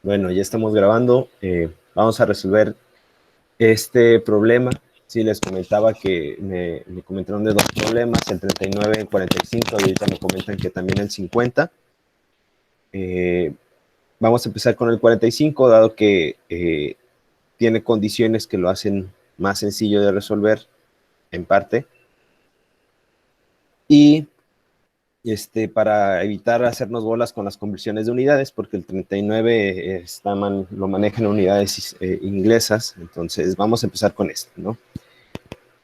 Bueno, ya estamos grabando. Vamos a resolver este problema. Sí, les comentaba que me comentaron de dos problemas, el 39 y 45, y ahorita me comentan que también el 50. Vamos a empezar con el 45, dado que tiene condiciones que lo hacen más sencillo de resolver, en parte. Y para evitar hacernos bolas con las conversiones de unidades, porque el 39 lo manejan en unidades inglesas, entonces vamos a empezar con esto, ¿no?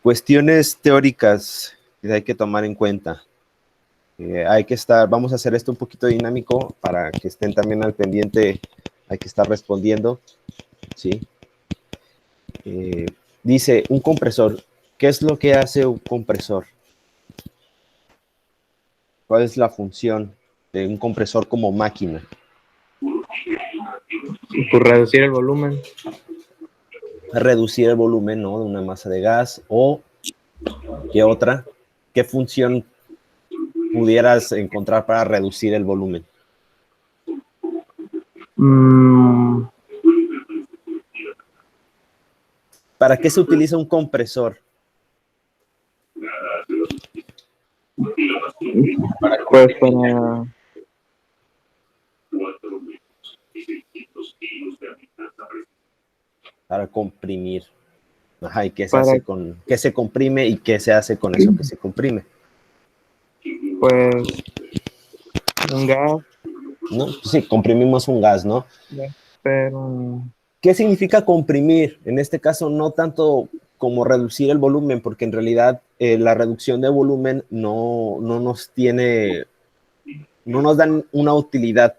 Cuestiones teóricas que hay que tomar en cuenta. Vamos a hacer esto un poquito dinámico para que estén también al pendiente, hay que estar respondiendo, ¿sí? Dice, un compresor, ¿qué es lo que hace un compresor? ¿Cuál es la función de un compresor como máquina? Por reducir el volumen. Reducir el volumen, ¿no?, de una masa de gas. O ¿qué otra? ¿Qué función pudieras encontrar para reducir el volumen? ¿Para qué se utiliza un compresor? Pues Para comprimir. Ajá, ¿y qué se comprime y qué se hace con eso que se comprime? Pues un gas. ¿No? Sí, comprimimos un gas, ¿no? Pero ¿qué significa comprimir? En este caso, no tanto como reducir el volumen, porque en realidad la reducción de volumen no nos dan una utilidad,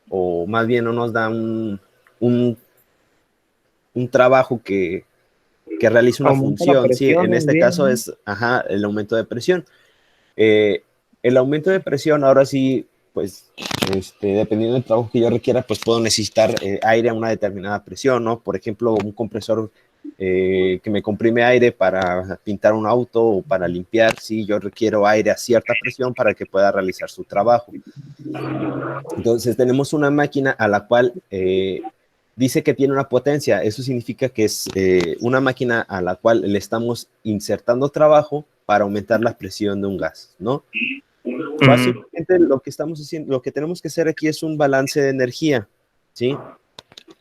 o más bien no nos dan un trabajo que realice una aumenta la función. Sí, presión en en este sí, caso ¿no? es el aumento de presión. El aumento de presión, ahora sí, pues, dependiendo del trabajo que yo requiera, pues puedo necesitar aire a una determinada presión, ¿no? Por ejemplo, un compresor que me comprime aire para pintar un auto o para limpiar, sí, yo requiero aire a cierta presión para que pueda realizar su trabajo. Entonces, tenemos una máquina a la cual dice que tiene una potencia. Eso significa que es una máquina a la cual le estamos insertando trabajo para aumentar la presión de un gas, ¿no? Básicamente lo que estamos haciendo, lo que tenemos que hacer aquí es un balance de energía, ¿sí?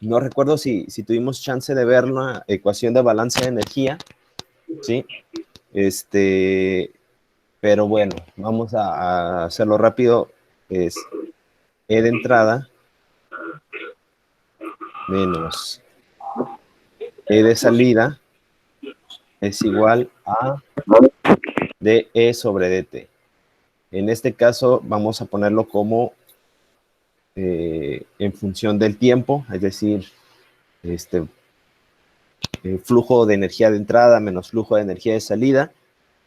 No recuerdo si tuvimos chance de ver la ecuación de balance de energía, ¿sí? Pero bueno, vamos a hacerlo rápido. Es E de entrada menos E de salida es igual a dE sobre dt. En este caso vamos a ponerlo como en función del tiempo, es decir, flujo de energía de entrada menos flujo de energía de salida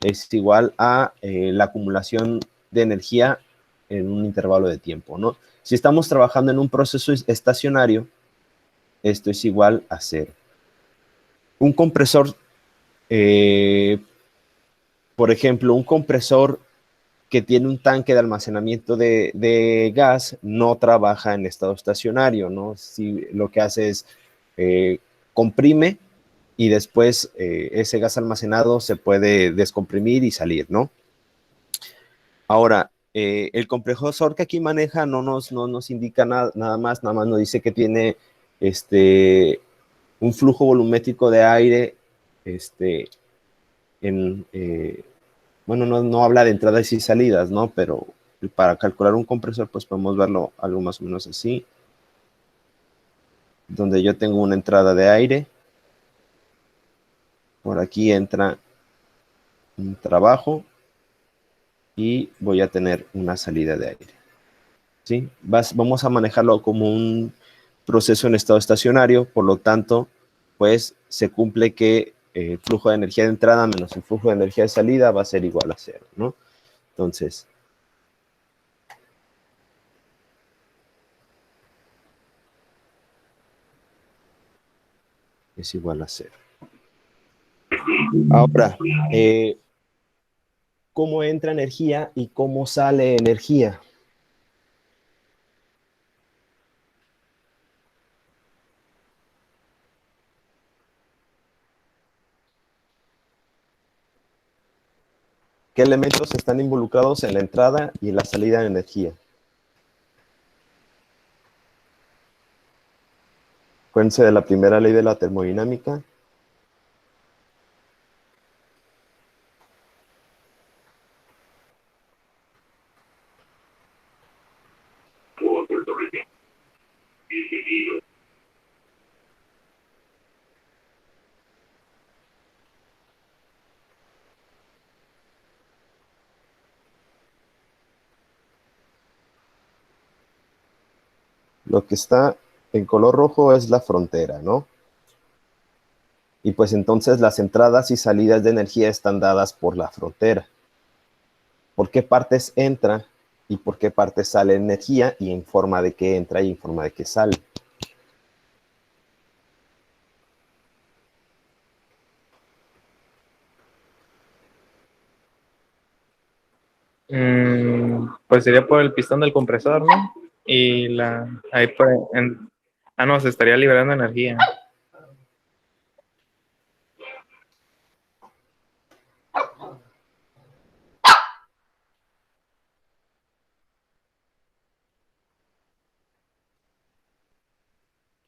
es igual a la acumulación de energía en un intervalo de tiempo, ¿no? Si estamos trabajando en un proceso estacionario, esto es igual a 0. Un compresor, por ejemplo, un compresor que tiene un tanque de almacenamiento de gas no trabaja en estado estacionario, ¿no? Si lo que hace es comprime y después ese gas almacenado se puede descomprimir y salir, ¿no? Ahora, el compresor que aquí maneja no nos indica nada más nos dice que tiene un flujo volumétrico de aire, bueno, no habla de entradas y salidas, ¿no? Pero para calcular un compresor, pues podemos verlo algo más o menos así, donde yo tengo una entrada de aire, por aquí entra un trabajo y voy a tener una salida de aire, ¿sí? Vamos a manejarlo como un proceso en estado estacionario, por lo tanto, pues se cumple que el flujo de energía de entrada menos el flujo de energía de salida va a ser igual a 0, ¿no? Entonces, es igual a 0. Ahora, ¿cómo entra energía y cómo sale energía? ¿Qué elementos están involucrados en la entrada y en la salida de energía? Acuérdense de la primera ley de la termodinámica. Lo que está en color rojo es la frontera, ¿no? Y pues entonces las entradas y salidas de energía están dadas por la frontera. ¿Por qué partes entra y por qué partes sale energía y en forma de qué entra y en forma de qué sale? Pues sería por el pistón del compresor, ¿no? Y ahí no, se estaría liberando energía.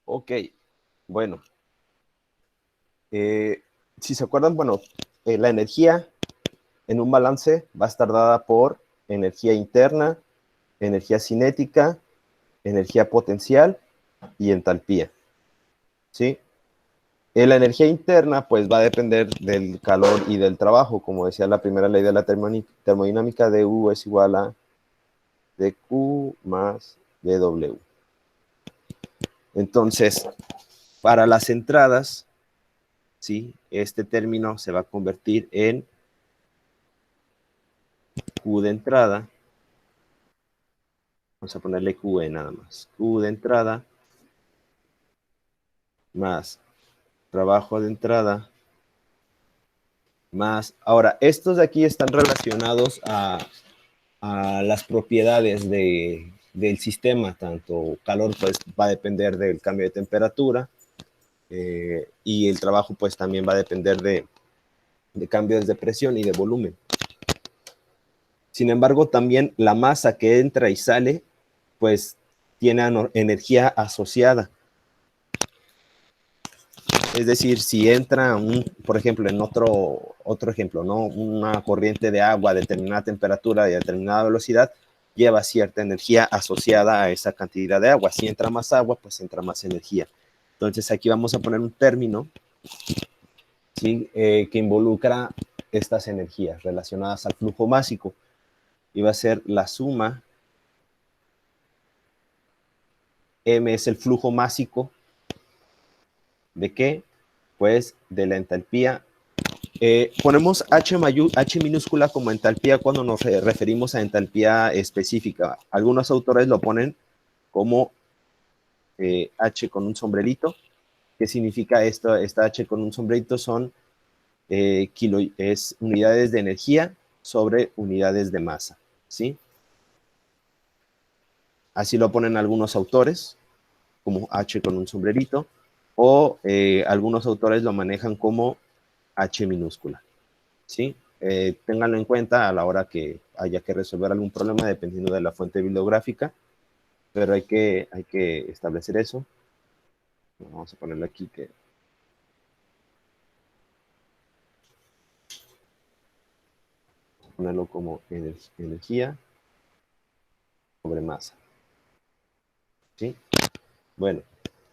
Ok, bueno. Si se acuerdan, bueno, la energía en un balance va a estar dada por energía interna, energía cinética, energía potencial y entalpía, ¿sí? La energía interna, pues, va a depender del calor y del trabajo. Como decía la primera ley de la termodinámica, dU es igual a dQ más dW. Entonces, para las entradas, ¿sí? Este término se va a convertir en Q de entrada. Vamos a ponerle QE nada más. Q de entrada más trabajo de entrada más. Ahora, estos de aquí están relacionados a las propiedades del sistema. Tanto calor pues va a depender del cambio de temperatura y el trabajo pues también va a depender de cambios de presión y de volumen. Sin embargo, también la masa que entra y sale pues tiene energía asociada. Es decir, si entra por ejemplo, en otro ejemplo, ¿no? Una corriente de agua a determinada temperatura y a determinada velocidad, lleva cierta energía asociada a esa cantidad de agua. Si entra más agua, pues entra más energía. Entonces aquí vamos a poner un término, ¿sí? Que involucra estas energías relacionadas al flujo másico. Y va a ser la suma, M es el flujo másico, ¿de qué? Pues de la entalpía. Ponemos H minúscula como entalpía cuando nos referimos a entalpía específica. Algunos autores lo ponen como H con un sombrerito. ¿Qué significa esto? Esta H con un sombrerito son es unidades de energía sobre unidades de masa, ¿sí? Así lo ponen algunos autores, como H con un sombrerito, o algunos autores lo manejan como H minúscula, ¿sí? Ténganlo en cuenta a la hora que haya que resolver algún problema dependiendo de la fuente bibliográfica, pero hay que establecer eso. Vamos a ponerlo aquí que ponerlo como energía sobre masa, ¿sí? Bueno,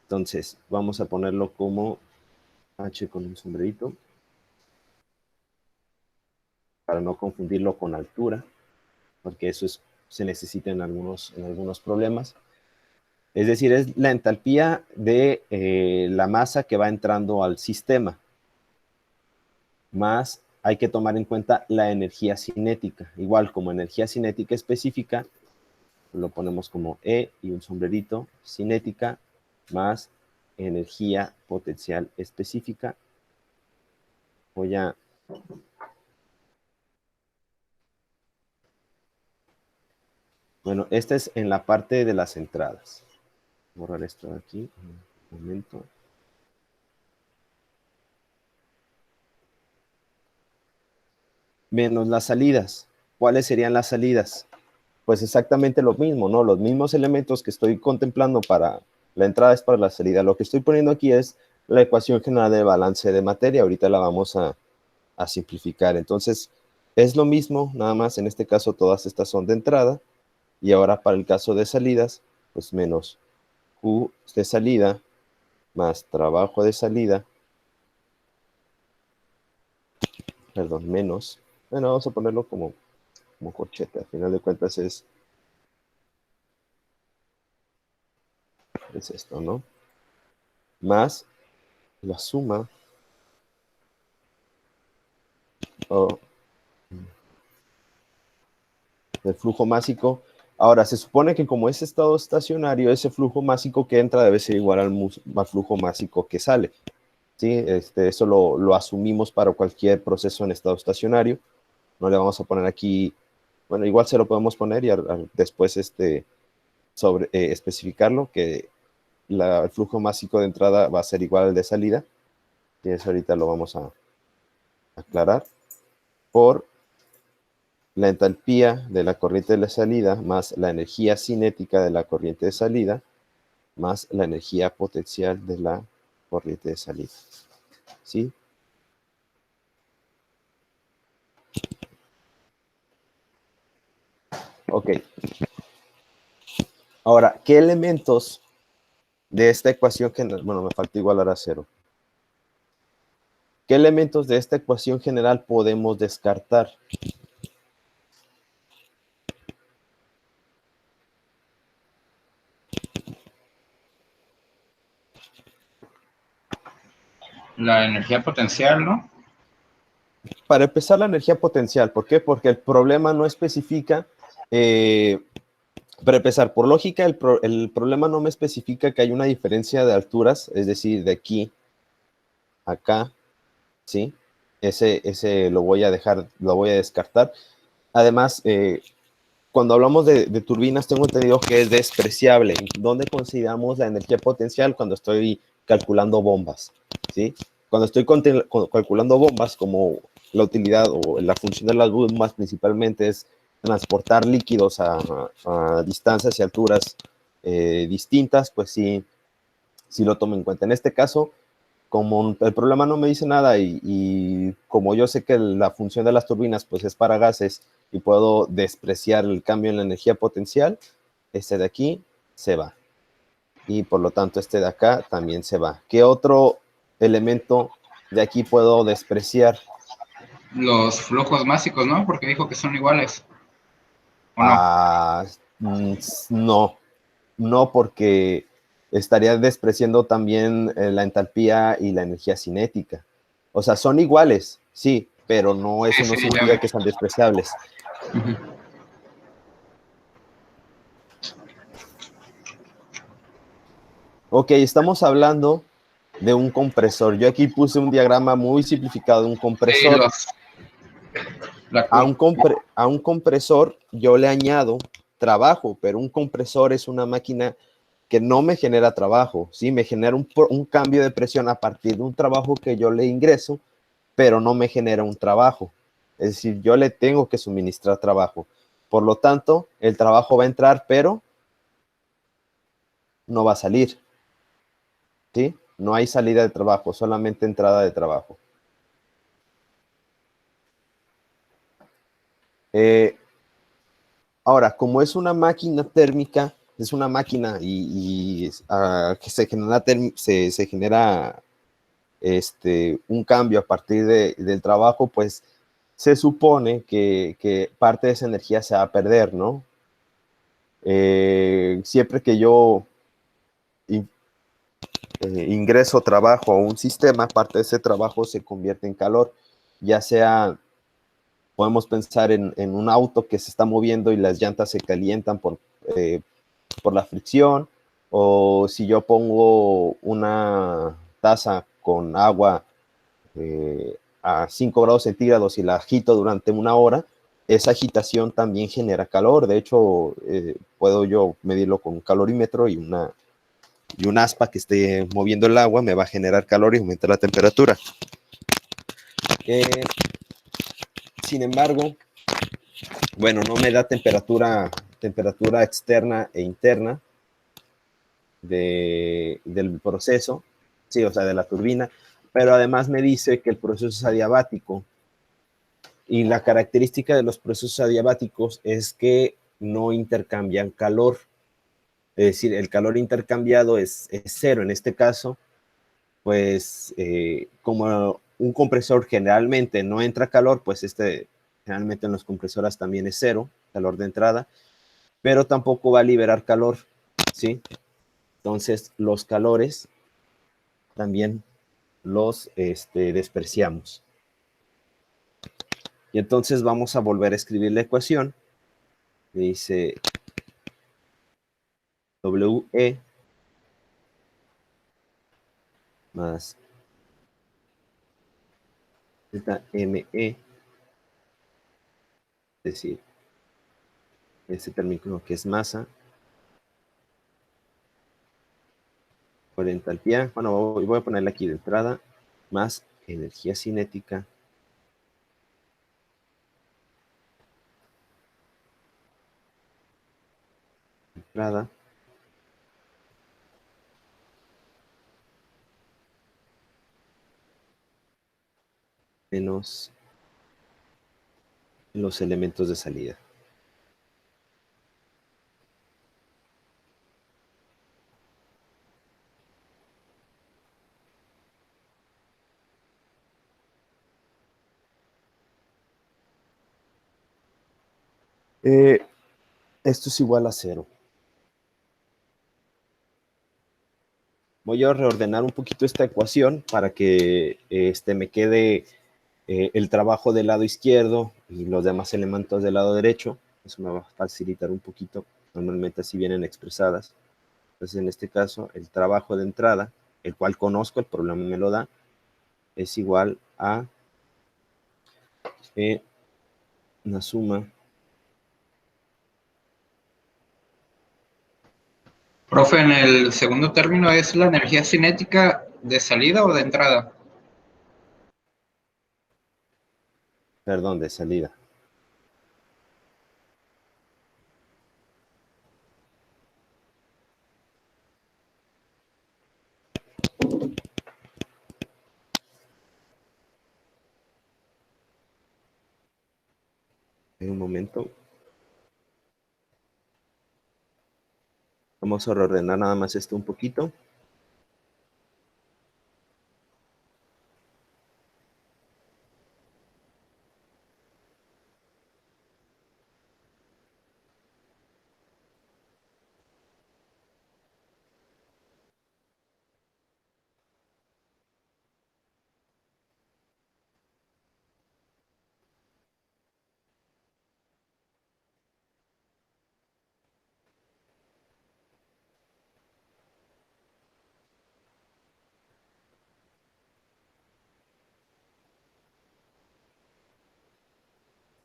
entonces vamos a ponerlo como H con un sombrerito para no confundirlo con altura, porque eso se necesita en algunos problemas. Es decir, es la entalpía de la masa que va entrando al sistema, más hay que tomar en cuenta la energía cinética. Igual como energía cinética específica, lo ponemos como E y un sombrerito, cinética, más energía potencial específica. Voy a Bueno, esta es en la parte de las entradas. Borrar esto de aquí, un momento. menos las salidas. ¿Cuáles serían las salidas? Pues exactamente lo mismo, ¿no? Los mismos elementos que estoy contemplando para la entrada es para la salida. Lo que estoy poniendo aquí es la ecuación general de balance de materia. Ahorita la vamos a simplificar. Entonces, es lo mismo, nada más en este caso todas estas son de entrada. Y ahora para el caso de salidas, pues menos Q de salida más trabajo de salida, perdón, menos, bueno, vamos a ponerlo como corchete, al final de cuentas es esto, ¿no? Más la suma del flujo másico. Ahora, se supone que como es estado estacionario, ese flujo másico que entra debe ser igual al flujo másico que sale. ¿Sí? Eso lo asumimos para cualquier proceso en estado estacionario. No le vamos a poner aquí, bueno, igual se lo podemos poner y después especificarlo, que el flujo másico de entrada va a ser igual al de salida. Y eso ahorita lo vamos a aclarar. Por la entalpía de la corriente de la salida más la energía cinética de la corriente de salida más la energía potencial de la corriente de salida. ¿Sí? Ok. Ahora, ¿qué elementos de esta ecuación general? Bueno, me falta igualar a cero. ¿Qué elementos de esta ecuación general podemos descartar? La energía potencial, ¿no? Para empezar, la energía potencial. ¿Por qué? Porque el problema no especifica, para empezar, por lógica, el problema no me especifica que hay una diferencia de alturas, es decir, de aquí a acá, ¿sí? Ese lo voy a descartar. Además, cuando hablamos de turbinas, tengo entendido que es despreciable. ¿Dónde consideramos la energía potencial? Cuando estoy calculando bombas, ¿sí? Cuando estoy calculando bombas, como la utilidad o la función de las bombas principalmente es transportar líquidos a distancias y alturas distintas, pues sí lo tomo en cuenta. En este caso, como el problema no me dice nada y como yo sé que la función de las turbinas pues es para gases y puedo despreciar el cambio en la energía potencial, este de aquí se va. Y por lo tanto este de acá también se va. ¿Qué otro elemento de aquí puedo despreciar? Los flujos máxicos, ¿no? Porque dijo que son iguales. ¿O no? No, porque estaría despreciando también la entalpía y la energía cinética. O sea, son iguales, sí, pero eso no Sí, significa que sean despreciables. Ok, estamos hablando de un compresor. Yo aquí puse un diagrama muy simplificado de un compresor. A un compresor yo le añado trabajo, pero un compresor es una máquina que no me genera trabajo, ¿sí? Me genera un cambio de presión a partir de un trabajo que yo le ingreso, pero no me genera un trabajo. Es decir, yo le tengo que suministrar trabajo. Por lo tanto, el trabajo va a entrar, pero no va a salir, ¿sí? No hay salida de trabajo, solamente entrada de trabajo. Ahora, como es una máquina térmica, es una máquina que se genera un cambio a partir del trabajo, pues se supone que parte de esa energía se va a perder, ¿no? Siempre que yo ingreso trabajo a un sistema, parte de ese trabajo se convierte en calor, ya sea, podemos pensar en un auto que se está moviendo y las llantas se calientan por la fricción, o si yo pongo una taza con agua a 5 grados centígrados y la agito durante una hora, esa agitación también genera calor. De hecho, puedo yo medirlo con un calorímetro y un aspa que esté moviendo el agua me va a generar calor y aumentar la temperatura. Sin embargo, bueno, no me da temperatura externa e interna del proceso, sí, o sea, de la turbina, pero además me dice que el proceso es adiabático. Y la característica de los procesos adiabáticos es que no intercambian calor. Es decir, el calor intercambiado es cero. En este caso, pues como un compresor generalmente no entra calor, pues generalmente en los compresores también es cero, calor de entrada, pero tampoco va a liberar calor, ¿sí? Entonces, los calores también los despreciamos. Y entonces vamos a volver a escribir la ecuación. Dice WE más delta ME, es decir, este término que es masa por entalpía, bueno, voy a ponerle aquí de entrada, más energía cinética de entrada menos los elementos de salida. Esto es igual a cero. Voy a reordenar un poquito esta ecuación para que me quede el trabajo del lado izquierdo y los demás elementos del lado derecho. Eso me va a facilitar un poquito. Normalmente así vienen expresadas. Entonces, en este caso, el trabajo de entrada, el cual conozco, el problema me lo da, es igual a una suma. Profe, en el segundo término, ¿es la energía cinética de salida o de entrada? Perdón, de salida. En un momento. Vamos a reordenar nada más esto un poquito.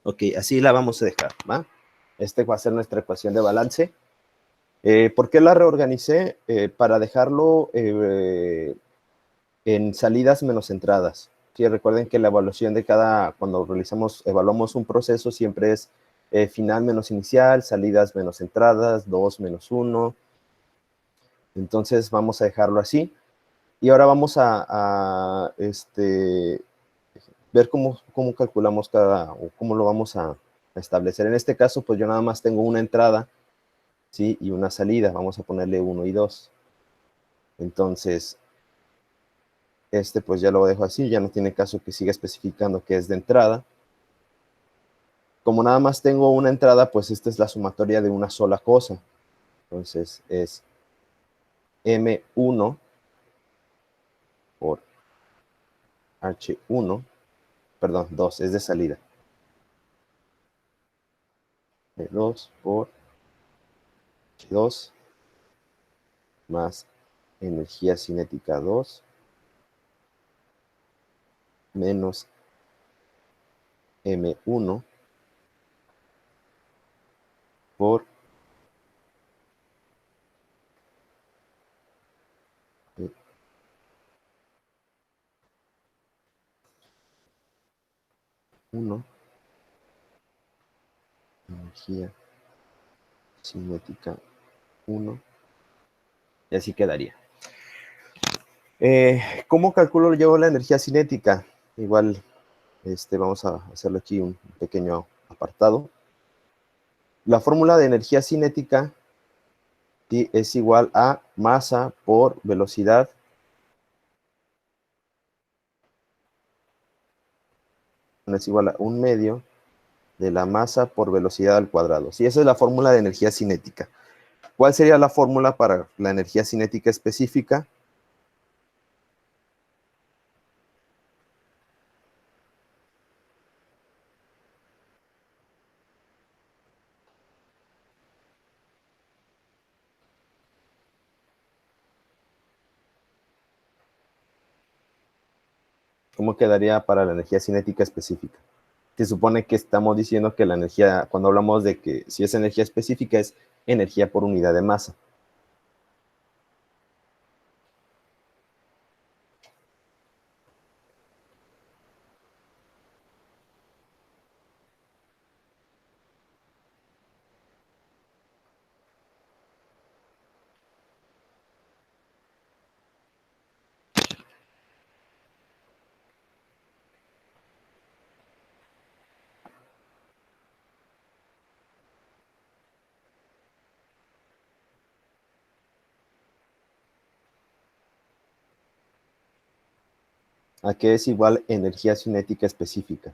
Ok, así la vamos a dejar, ¿va? Este va a ser nuestra ecuación de balance. ¿Por qué la reorganicé? Para dejarlo en salidas menos entradas. Sí, recuerden que la evaluación de cuando evaluamos un proceso, siempre es final menos inicial, salidas menos entradas, 2 menos 1. Entonces vamos a dejarlo así. Y ahora vamos a ver cómo calculamos o cómo lo vamos a establecer. En este caso, pues yo nada más tengo una entrada, ¿sí? Y una salida. Vamos a ponerle 1 y 2. Entonces, pues ya lo dejo así, ya no tiene caso que siga especificando que es de entrada. Como nada más tengo una entrada, pues esta es la sumatoria de una sola cosa. Entonces es M1 por H1, perdón, 2, es de salida. M2 por H2 más energía cinética 2 menos M1 por 1 energía cinética 1. Y así quedaría. ¿Cómo calculo yo la energía cinética? Igual, vamos a hacerlo aquí un pequeño apartado. La fórmula de energía cinética es igual a masa por velocidad es igual a 1/2 de la masa por velocidad al cuadrado. Sí, esa es la fórmula de energía cinética. ¿Cuál sería la fórmula para la energía cinética específica? ¿Cómo quedaría para la energía cinética específica? Se supone que estamos diciendo que la energía, cuando hablamos de que si es energía específica, es energía por unidad de masa. ¿A qué es igual energía cinética específica?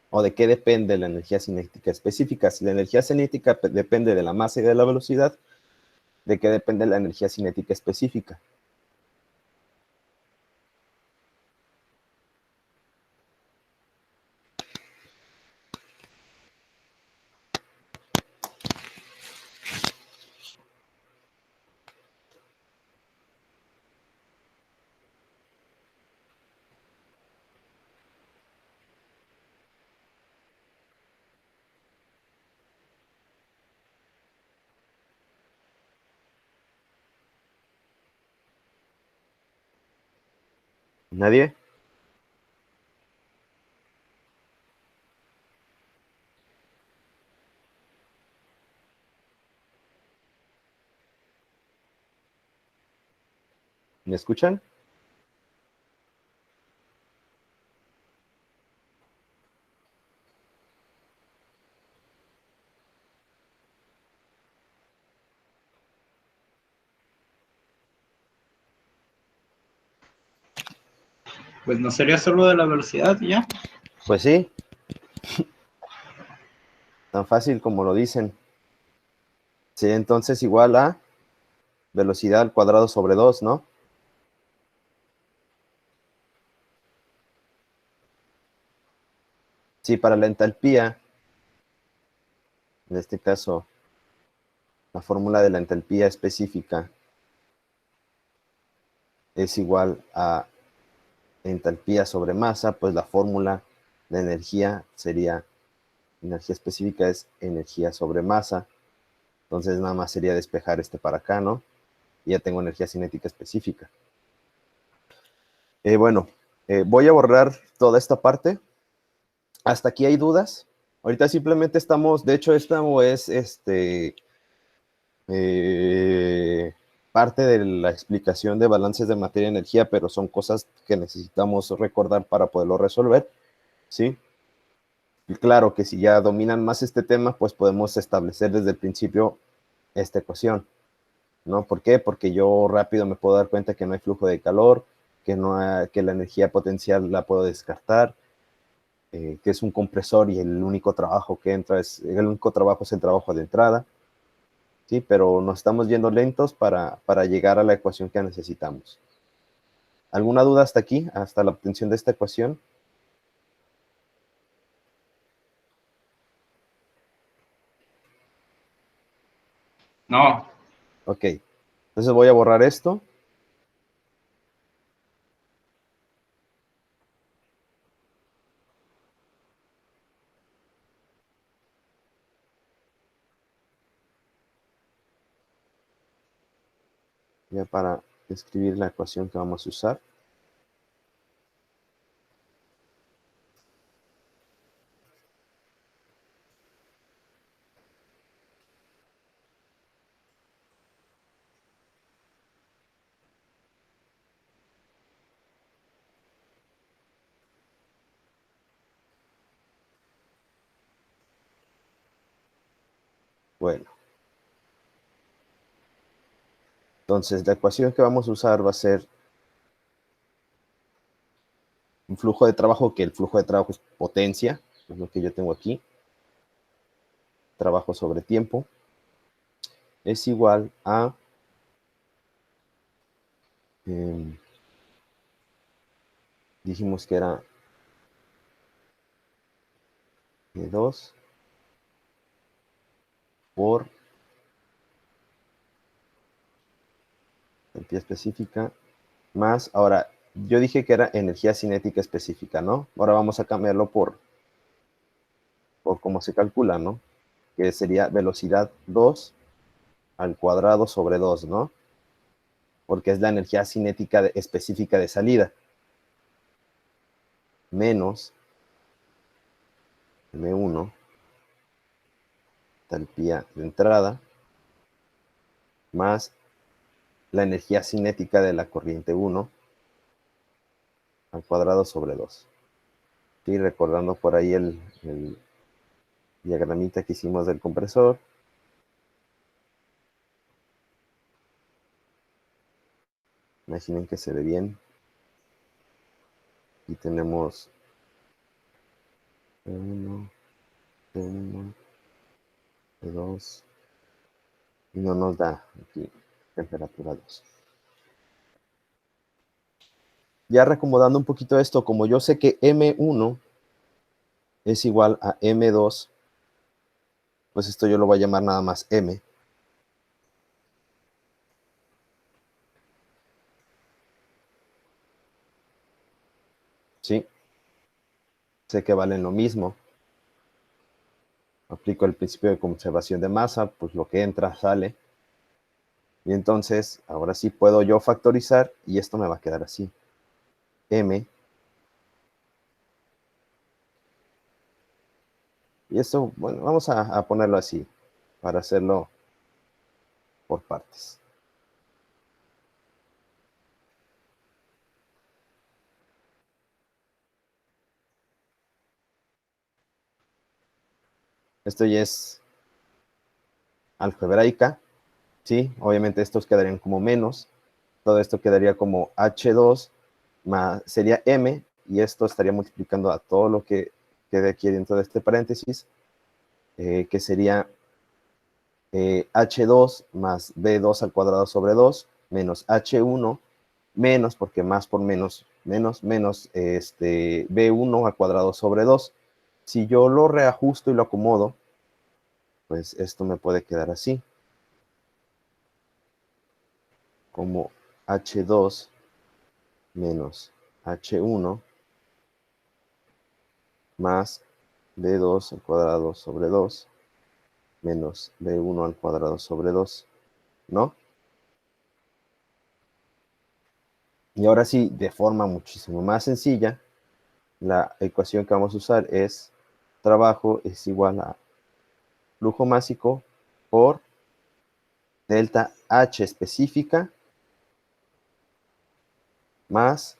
¿O de qué depende la energía cinética específica? Si la energía cinética depende de la masa y de la velocidad, ¿de qué depende la energía cinética específica? ¿Nadie? ¿Me escuchan? Pues no sería solo de la velocidad y ya. Pues sí, tan fácil como lo dicen. Sí, entonces igual a velocidad al cuadrado sobre 2, ¿no? Sí, para la entalpía, en este caso, la fórmula de la entalpía específica es igual a entalpía sobre masa, pues la fórmula de energía sería, energía específica es energía sobre masa, entonces nada más sería despejar para acá, ¿no? Y ya tengo energía cinética específica. Bueno, voy a borrar toda esta parte. ¿Hasta aquí hay dudas? Ahorita simplemente estamos, de hecho, esta es parte de la explicación de balances de materia y energía, pero son cosas que necesitamos recordar para poderlo resolver, ¿sí? Y claro que si ya dominan más este tema, pues podemos establecer desde el principio esta ecuación, ¿no? ¿Por qué? Porque yo rápido me puedo dar cuenta que no hay flujo de calor, que, no hay, que la energía potencial la puedo descartar, que es un compresor y el único trabajo que entra el único trabajo es el trabajo de entrada, ¿sí? Pero nos estamos yendo lentos para llegar a la ecuación que necesitamos. ¿Alguna duda hasta aquí, hasta la obtención de esta ecuación? No, Ok, entonces voy a borrar esto. Ya para escribir la ecuación que vamos a usar. Bueno. Entonces, la ecuación que vamos a usar va a ser un flujo de trabajo, que el flujo de trabajo es potencia, es lo que yo tengo aquí. Trabajo sobre tiempo es igual a dijimos que era E2 por entropía específica más, ahora, yo dije que era energía cinética específica, ¿no? Ahora vamos a cambiarlo por cómo se calcula, ¿no? Que sería velocidad 2 al cuadrado sobre 2, ¿no? Porque es la energía cinética específica de salida. Menos M1, entalpía de entrada, más la energía cinética de la corriente 1 al cuadrado sobre 2. Sí, recordando por ahí el diagramita que hicimos del compresor. Imaginen que se ve bien. Y tenemos P1, P1, P2. Y no nos da aquí temperatura 2. Ya reacomodando un poquito esto, como yo sé que M1 es igual a M2, pues esto yo lo voy a llamar nada más M. ¿Sí? Sé que valen lo mismo. Aplico el principio de conservación de masa, pues lo que entra sale. Y entonces, ahora sí puedo yo factorizar y esto me va a quedar así. M. Y esto, bueno, vamos a ponerlo así, para hacerlo por partes. Esto ya es algebraica, ¿sí? Obviamente estos quedarían como menos. Todo esto quedaría como H2 más, sería M, y esto estaría multiplicando a todo lo que quede aquí dentro de este paréntesis, que sería H2 más B2 al cuadrado sobre 2, menos H1, menos, porque más por menos, menos B1 al cuadrado sobre 2. Si yo lo reajusto y lo acomodo, pues esto me puede quedar así, como H2 menos H1 más B2 al cuadrado sobre 2 menos B1 al cuadrado sobre 2, ¿no? Y ahora sí, de forma muchísimo más sencilla, la ecuación que vamos a usar es trabajo es igual a flujo másico por delta H específica más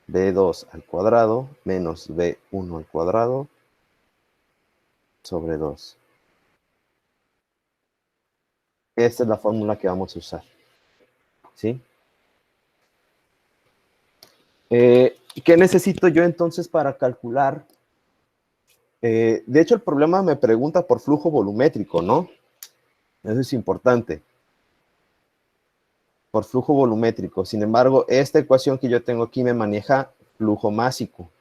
B2 al cuadrado menos B1 al cuadrado sobre 2. Esta es la fórmula que vamos a usar, ¿sí? ¿Qué necesito yo entonces para calcular? De hecho, el problema me pregunta por flujo volumétrico, ¿no? Eso es importante. Por flujo volumétrico. Sin embargo, esta ecuación que yo tengo aquí me maneja flujo másico.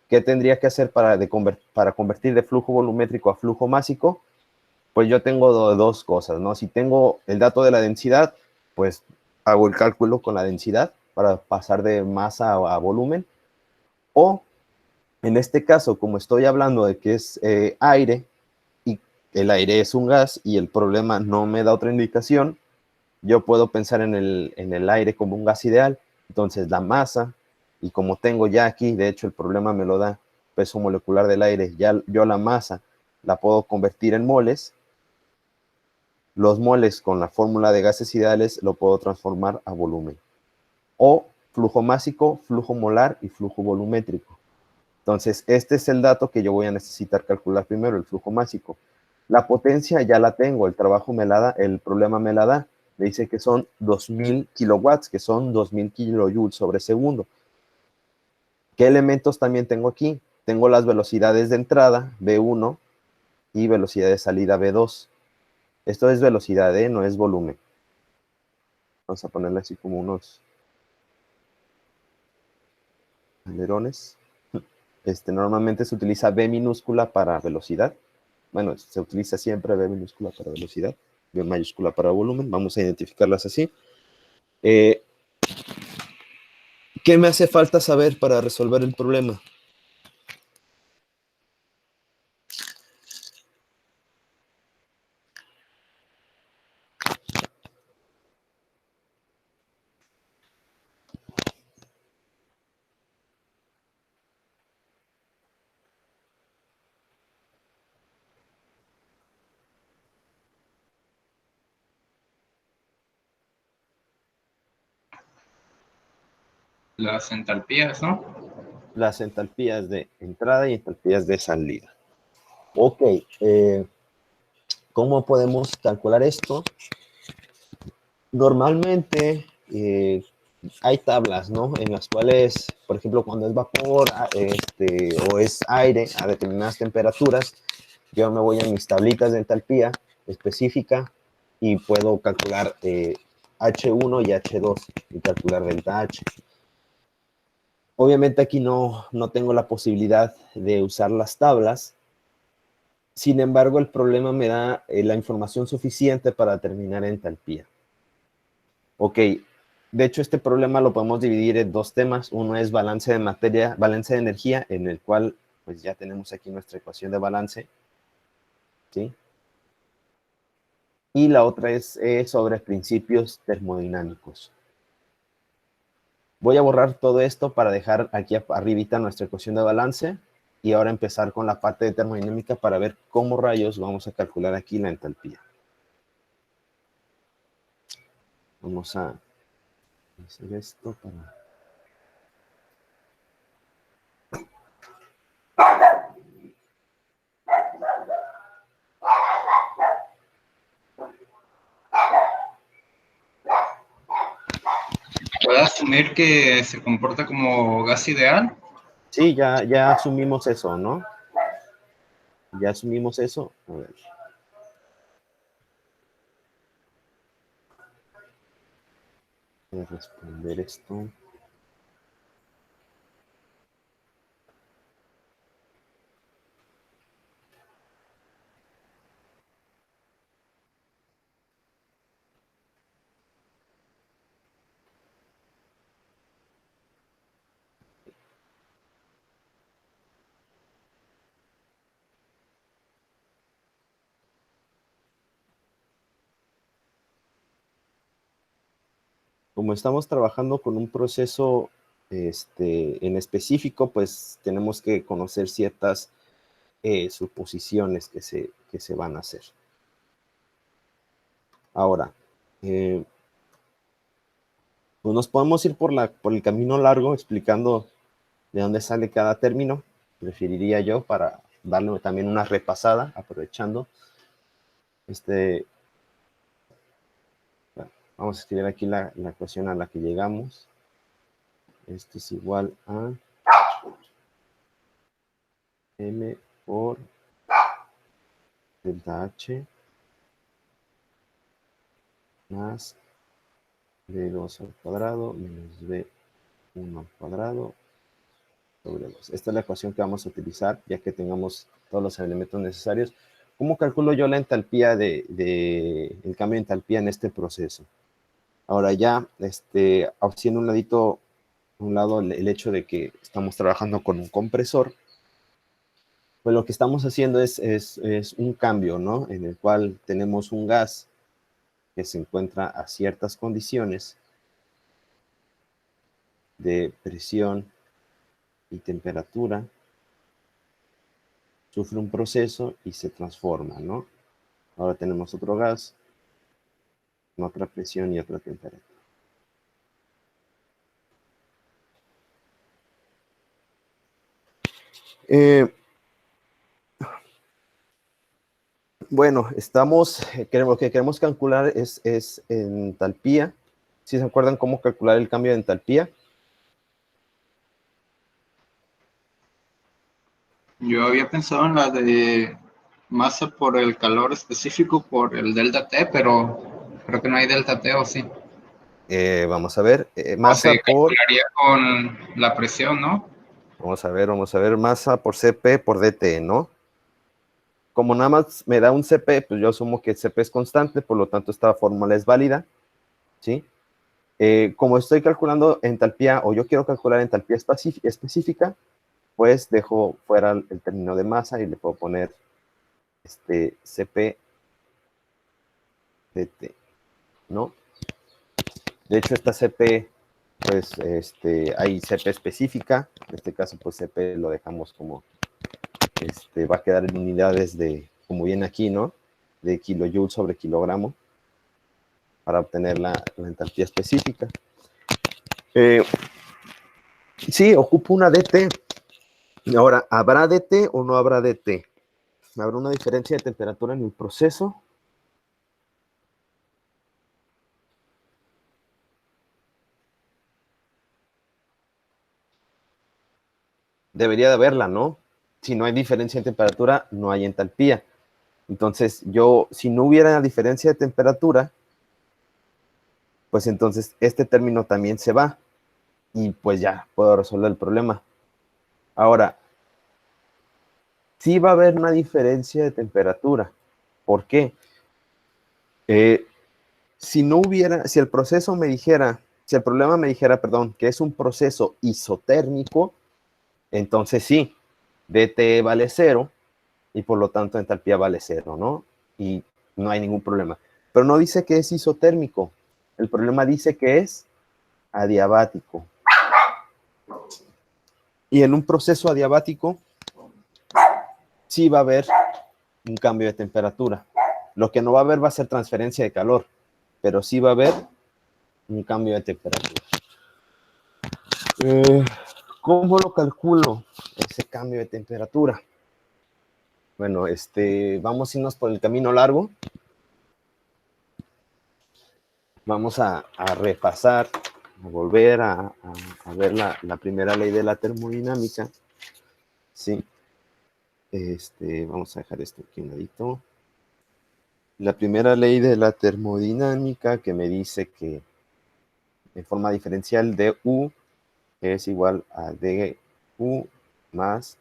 ¿Qué tendría que hacer para convertir de flujo volumétrico a flujo másico? Pues yo tengo dos cosas, ¿no? Si tengo el dato de la densidad, pues hago el cálculo con la densidad para pasar de masa a volumen. O, en este caso, como estoy hablando de que es aire, y el aire es un gas, y el problema no me da otra indicación, yo puedo pensar en el aire como un gas ideal. Entonces la masa, y como tengo ya aquí, de hecho el problema me lo da peso molecular del aire, ya yo la masa la puedo convertir en moles. Los moles con la fórmula de gases ideales lo puedo transformar a volumen. O flujo másico, flujo molar y flujo volumétrico. Entonces, este es el dato que yo voy a necesitar calcular primero, el flujo másico. La potencia ya la tengo, el trabajo me la da, el problema me la da. Me dice que son 2000 kilowatts, que son 2000 kilojoules sobre segundo. ¿Qué elementos también tengo aquí? Tengo las velocidades de entrada, V1, y velocidad de salida, V2. Esto es velocidad, no es volumen. Vamos a ponerle así como unos alerones. Normalmente se utiliza V minúscula para velocidad. Bueno, se utiliza siempre V minúscula para velocidad, V mayúscula para volumen. Vamos a identificarlas así. ¿Qué me hace falta saber para resolver el problema? Las entalpías, ¿no? Las entalpías de entrada y entalpías de salida. Ok, ¿cómo podemos calcular esto? Normalmente hay tablas, ¿no? En las cuales, por ejemplo, cuando es vapor o es aire a determinadas temperaturas, yo me voy a mis tablitas de entalpía específica y puedo calcular H1 y H2 y calcular delta H. Obviamente aquí no tengo la posibilidad de usar las tablas. Sin embargo, el problema me da la información suficiente para determinar entalpía. Ok, de hecho este problema lo podemos dividir en dos temas. Uno es balance de materia, balance de energía, en el cual pues ya tenemos aquí nuestra ecuación de balance, ¿sí? Y la otra es sobre principios termodinámicos. Voy a borrar todo esto para dejar aquí arribita nuestra ecuación de balance y ahora empezar con la parte de termodinámica para ver cómo rayos vamos a calcular aquí la entalpía. Vamos a hacer esto para... ¿Puedo asumir que se comporta como gas ideal? Sí, ya asumimos eso, ¿no? Ya asumimos eso. A ver. Voy a responder esto. Como estamos trabajando con un proceso en específico, pues tenemos que conocer ciertas suposiciones que se van a hacer. Ahora, pues nos podemos ir por el camino largo explicando de dónde sale cada término. Preferiría yo para darle también una repasada, aprovechando. Bueno, vamos a escribir aquí la ecuación a la que llegamos. Esto es igual a M por delta H más B2 al cuadrado menos B1 al cuadrado sobre 2. Esta es la ecuación que vamos a utilizar ya que tengamos todos los elementos necesarios. ¿Cómo calculo yo la entalpía el cambio de entalpía en este proceso? Ahora ya, haciendo un lado el hecho de que estamos trabajando con un compresor, pues lo que estamos haciendo es un cambio, ¿no? En el cual tenemos un gas que se encuentra a ciertas condiciones de presión y temperatura, sufre un proceso y se transforma, ¿no? Ahora tenemos otro gas, con otra presión y otra temperatura. Bueno, lo que queremos calcular es entalpía. ¿Sí se acuerdan cómo calcular el cambio de entalpía? Yo había pensado en la de masa por el calor específico por el delta T, pero creo que no hay delta T, ¿o sí? Vamos a ver, O se calcularía con la presión, ¿no? vamos a ver, masa por CP por DT, ¿no? Como nada más me da un CP, pues yo asumo que el CP es constante, por lo tanto esta fórmula es válida, ¿sí? Como estoy calculando entalpía, o yo quiero calcular entalpía específica, pues dejo fuera el término de masa y le puedo poner CP DT, ¿no? De hecho, esta CP, pues, hay CP específica, en este caso, pues, CP lo dejamos como, va a quedar en unidades de, como viene aquí, ¿no? De kilojoule sobre kilogramo, para obtener la entalpía específica. Sí, ocupo una DT. Ahora, ¿habrá DT o no habrá DT? ¿Habrá una diferencia de temperatura en el proceso? Debería de haberla, ¿no? Si no hay diferencia de temperatura, no hay entalpía. Entonces, si no hubiera diferencia de temperatura, pues entonces este término también se va y pues ya puedo resolver el problema. Ahora, sí va a haber una diferencia de temperatura. ¿Por qué? Si el proceso me dijera, si el problema me dijera, perdón, que es un proceso isotérmico, entonces sí, DT vale cero y por lo tanto entalpía vale cero, ¿no? Y no hay ningún problema. Pero no dice que es isotérmico. El problema dice que es adiabático. Y en un proceso adiabático sí va a haber un cambio de temperatura. Lo que no va a haber va a ser transferencia de calor, pero sí va a haber un cambio de temperatura. ¿Cómo lo calculo ese cambio de temperatura? Bueno, vamos a irnos por el camino largo. Vamos a repasar, a volver a ver la primera ley de la termodinámica. Sí. Vamos a dejar esto aquí un ladito. La primera ley de la termodinámica que me dice que en forma diferencial du es igual a du más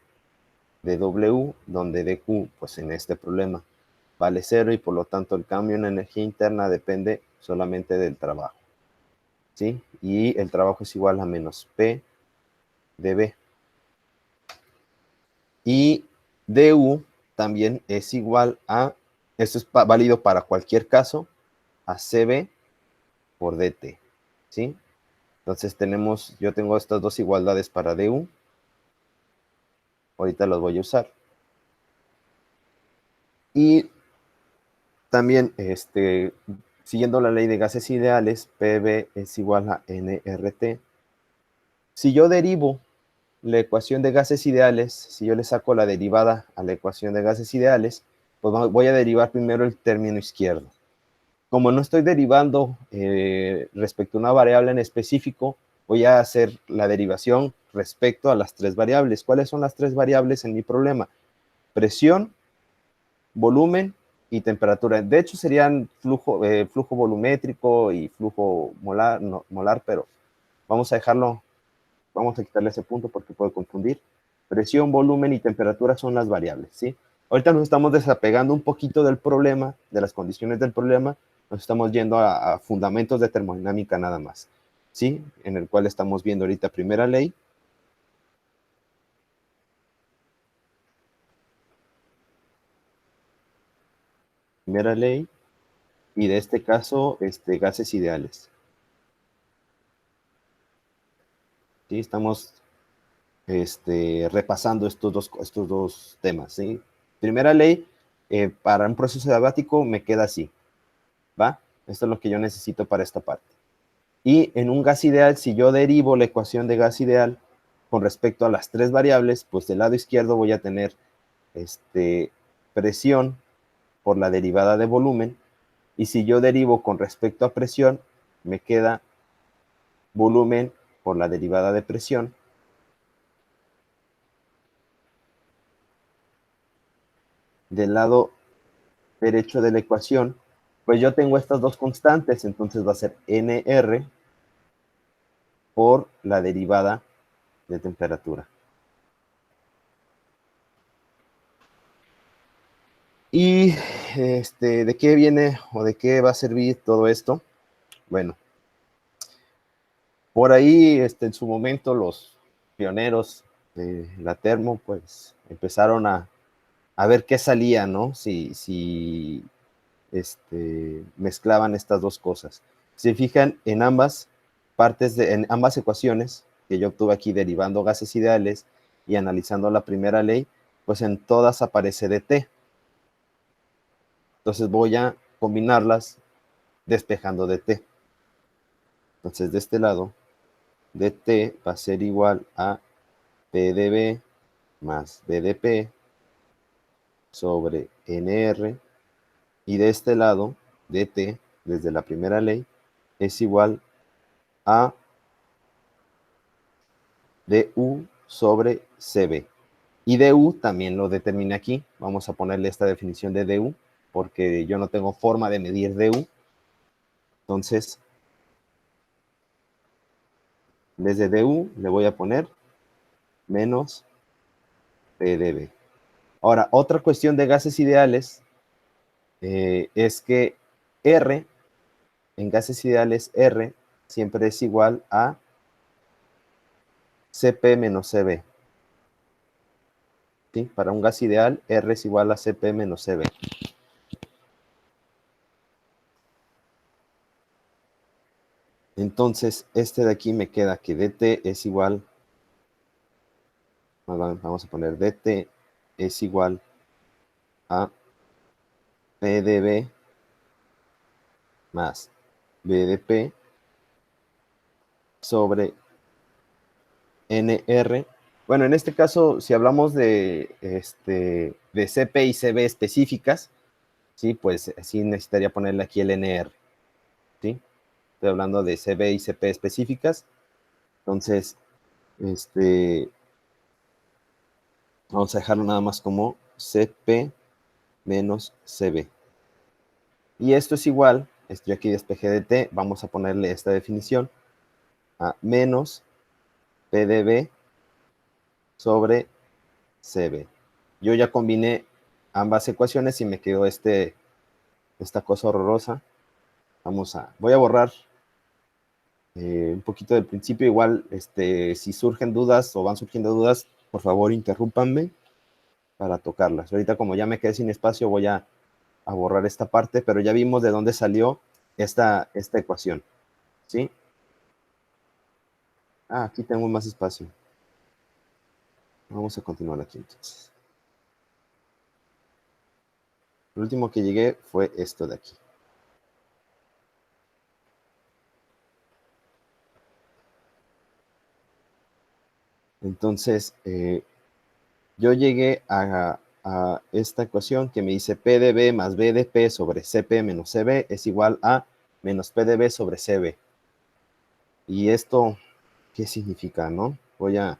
dw, donde dq, pues en este problema, vale cero y por lo tanto el cambio en energía interna depende solamente del trabajo. ¿Sí? Y el trabajo es igual a menos P dB. Y du también es igual a, esto es válido para cualquier caso, a CB por DT. ¿Sí? Entonces yo tengo estas dos igualdades para du. Ahorita las voy a usar. Y también, siguiendo la ley de gases ideales, PV es igual a nRT. Si yo derivo la ecuación de gases ideales, si yo le saco la derivada a la ecuación de gases ideales, pues voy a derivar primero el término izquierdo. Como no estoy derivando respecto a una variable en específico, voy a hacer la derivación respecto a las tres variables. ¿Cuáles son las tres variables en mi problema? Presión, volumen y temperatura. De hecho, serían flujo volumétrico y flujo molar, no, molar, pero vamos a dejarlo, vamos a quitarle ese punto porque puede confundir. Presión, volumen y temperatura son las variables, ¿sí? Ahorita nos estamos desapegando un poquito del problema, de las condiciones del problema, nos estamos yendo a fundamentos de termodinámica nada más, ¿sí? En el cual estamos viendo ahorita primera ley. Primera ley, y de este caso, gases ideales. ¿Sí? Estamos repasando estos dos temas, ¿sí? Primera ley, para un proceso adiabático me queda así, ¿va? Esto es lo que yo necesito para esta parte. Y en un gas ideal, si yo derivo la ecuación de gas ideal con respecto a las tres variables, pues del lado izquierdo voy a tener presión por la derivada de volumen, y si yo derivo con respecto a presión, me queda volumen por la derivada de presión, del lado derecho de la ecuación, pues yo tengo estas dos constantes, entonces va a ser NR por la derivada de temperatura. ¿Y de qué viene o de qué va a servir todo esto? Bueno, por ahí en su momento los pioneros de la termo pues empezaron a ver qué salía, ¿no? Si mezclaban estas dos cosas. Se fijan en ambas partes, en ambas ecuaciones que yo obtuve aquí derivando gases ideales y analizando la primera ley, pues en todas aparece dt. Entonces voy a combinarlas despejando dt. Entonces de este lado, dt va a ser igual a pdb más bdp sobre nr, y de este lado, dt, desde la primera ley, es igual a du sobre cb. Y du también lo determiné aquí. Vamos a ponerle esta definición de du, porque yo no tengo forma de medir du. Entonces, en vez de du, le voy a poner menos pdb. Ahora, otra cuestión de gases ideales es que R, en gases ideales, R siempre es igual a Cp menos Cb. ¿Sí? Para un gas ideal, R es igual a Cp menos Cb. Entonces, de aquí me queda que dt es igual, vamos a poner dt es igual a pdb más bdp sobre nr. Bueno, en este caso, si hablamos de Cp y Cb específicas, ¿sí? Pues sí necesitaría ponerle aquí el nr, ¿sí? Estoy hablando de Cb y Cp específicas. Entonces, vamos a dejarlo nada más como Cp menos Cb. Y esto es igual, yo aquí despejé de t, vamos a ponerle esta definición, a menos pdb sobre cb. Yo ya combiné ambas ecuaciones y me quedó esta cosa horrorosa. Voy a borrar un poquito del principio, igual si surgen dudas o van surgiendo dudas, por favor interrúmpanme para tocarlas. Ahorita como ya me quedé sin espacio voy a borrar esta parte, pero ya vimos de dónde salió esta ecuación, ¿sí? Aquí tengo más espacio. Vamos a continuar aquí entonces. Lo último que llegué fue esto de aquí. Entonces, yo llegué a esta ecuación que me dice PdB más BDP sobre Cp menos Cb es igual a menos PdB sobre Cb. ¿Y esto qué significa, no? Voy a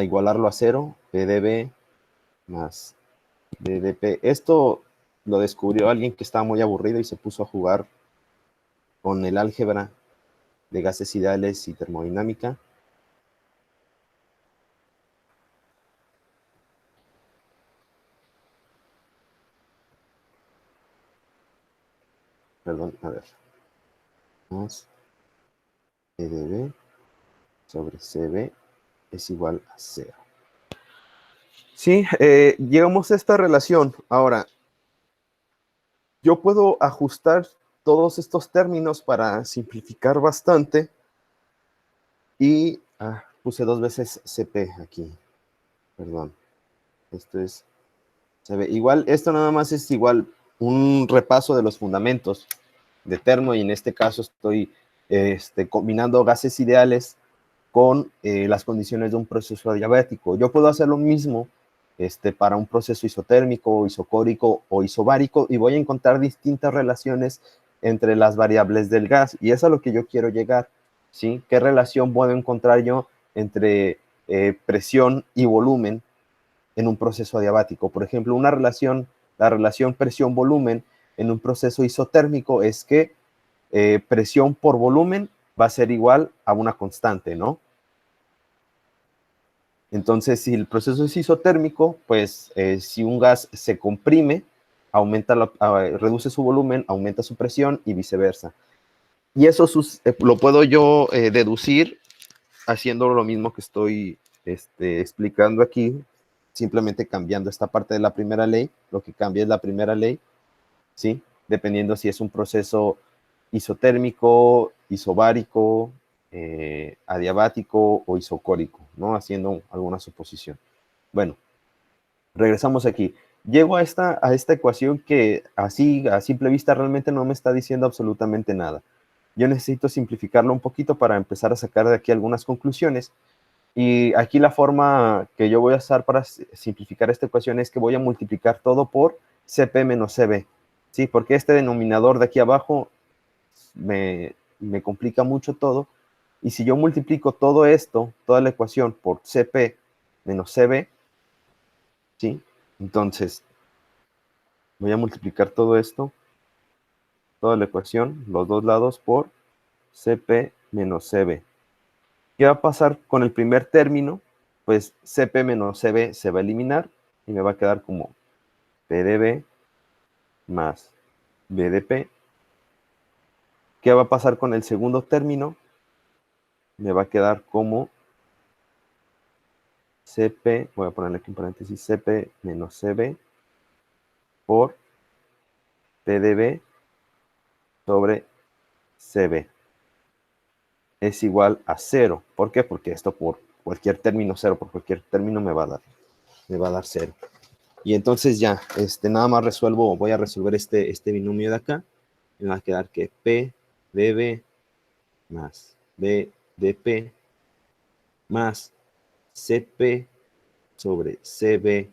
igualarlo a 0, PdB más BDP. Esto lo descubrió alguien que estaba muy aburrido y se puso a jugar con el álgebra de gases ideales y termodinámica. Perdón, a ver. Más PdB sobre Cb es igual a 0. Sí, llegamos a esta relación. Ahora, yo puedo ajustar todos estos términos para simplificar bastante. Y puse 2 veces Cp aquí. Perdón. Esto es Cb. Igual, esto nada más es igual un repaso de los fundamentos de termo, y en este caso estoy combinando gases ideales con las condiciones de un proceso adiabático. Yo puedo hacer lo mismo para un proceso isotérmico, isocórico o isobárico, y voy a encontrar distintas relaciones entre las variables del gas, y es a lo que yo quiero llegar, ¿sí? ¿Qué relación puedo encontrar yo entre presión y volumen en un proceso adiabático? Por ejemplo, la relación presión-volumen en un proceso isotérmico es que presión por volumen va a ser igual a una constante, ¿no? Entonces, si el proceso es isotérmico, pues si un gas se comprime, reduce su volumen, aumenta su presión y viceversa. Y eso lo puedo yo deducir haciendo lo mismo que estoy explicando aquí, simplemente cambiando esta parte de la primera ley. Lo que cambia es la primera ley, ¿sí? Dependiendo si es un proceso isotérmico, isobárico, adiabático o isocórico, ¿no? Haciendo alguna suposición. Bueno, regresamos aquí. Llego a esta ecuación que así a simple vista realmente no me está diciendo absolutamente nada. Yo necesito simplificarlo un poquito para empezar a sacar de aquí algunas conclusiones. Y aquí la forma que yo voy a usar para simplificar esta ecuación es que voy a multiplicar todo por Cp menos Cv, ¿sí? Porque este denominador de aquí abajo me complica mucho todo. Y si yo multiplico todo esto, toda la ecuación por Cp menos Cv, ¿sí? Entonces, voy a multiplicar todo esto, toda la ecuación, los dos lados por Cp menos Cv. ¿Qué va a pasar con el primer término? Pues Cp menos Cv se va a eliminar y me va a quedar como PdV más BDP. ¿Qué va a pasar con el segundo término? Me va a quedar como Cp, voy a ponerle aquí en paréntesis, Cp menos Cv por PdV sobre Cv es igual a 0. ¿Por qué? Porque esto por cualquier término 0, por cualquier término me va a dar 0. Y entonces ya, nada más voy a resolver este binomio de acá. Me va a quedar que P dB más B dP más Cp sobre Cv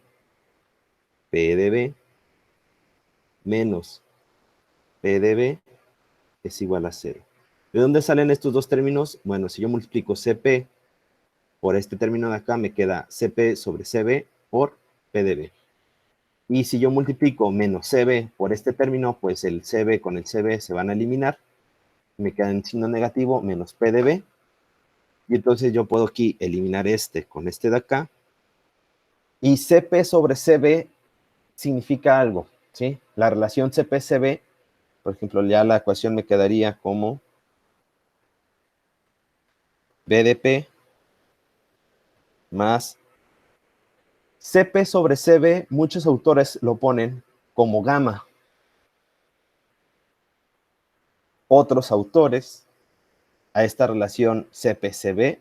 PdB menos PdB es igual a 0. ¿De dónde salen estos dos términos? Bueno, si yo multiplico Cp por este término de acá, me queda Cp sobre Cv por PdB. Y si yo multiplico menos Cv por este término, pues el Cv con el Cv se van a eliminar. Me queda en signo negativo menos PdB. Y entonces yo puedo aquí eliminar este con este de acá. Y Cp sobre Cv significa algo, ¿sí? La relación Cp-Cv, por ejemplo, ya la ecuación me quedaría como BDP más Cp sobre Cv, muchos autores lo ponen como gamma. Otros autores a esta relación Cp-Cv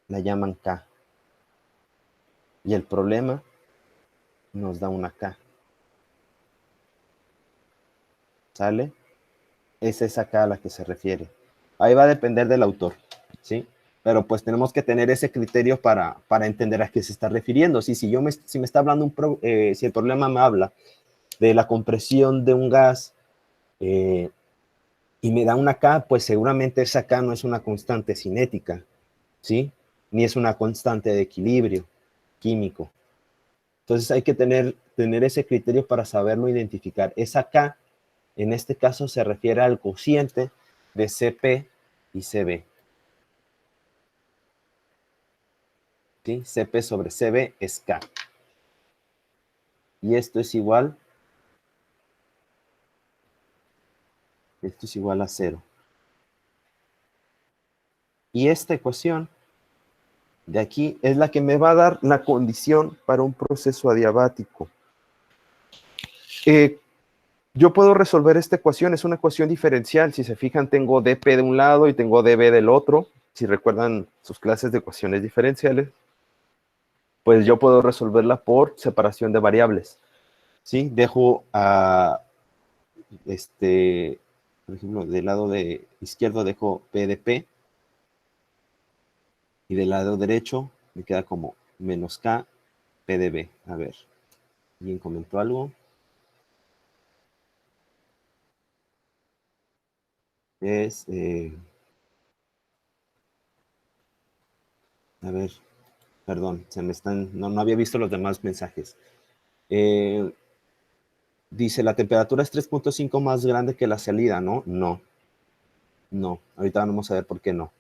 la llaman K. Y el problema nos da una K. ¿Sale? Es esa K a la que se refiere. Ahí va a depender del autor, ¿sí? Pero pues tenemos que tener ese criterio para entender a qué se está refiriendo. ¿Sí? Si me está hablando si el problema me habla de la compresión de un gas y me da una K, pues seguramente esa K no es una constante cinética, ¿sí? Ni es una constante de equilibrio químico. Entonces hay que tener ese criterio para saberlo identificar. Esa K, en este caso, se refiere al cociente de Cp y Cv. ¿Sí? Cp sobre Cv es K. Y esto es igual a 0. Y esta ecuación de aquí es la que me va a dar la condición para un proceso adiabático. Yo puedo resolver esta ecuación, es una ecuación diferencial. Si se fijan, tengo dp de un lado y tengo db del otro. Si recuerdan sus clases de ecuaciones diferenciales, pues yo puedo resolverla por separación de variables. ¿Sí? Dejo a, por ejemplo, del lado izquierdo dejo p de p, y del lado derecho me queda como menos k P de B. A ver, ¿alguien comentó algo? Es, a ver, perdón, se me están, no había visto los demás mensajes. Dice, la temperatura es 3.5 más grande que la salida, ¿no? No, no, ahorita vamos a ver por qué no.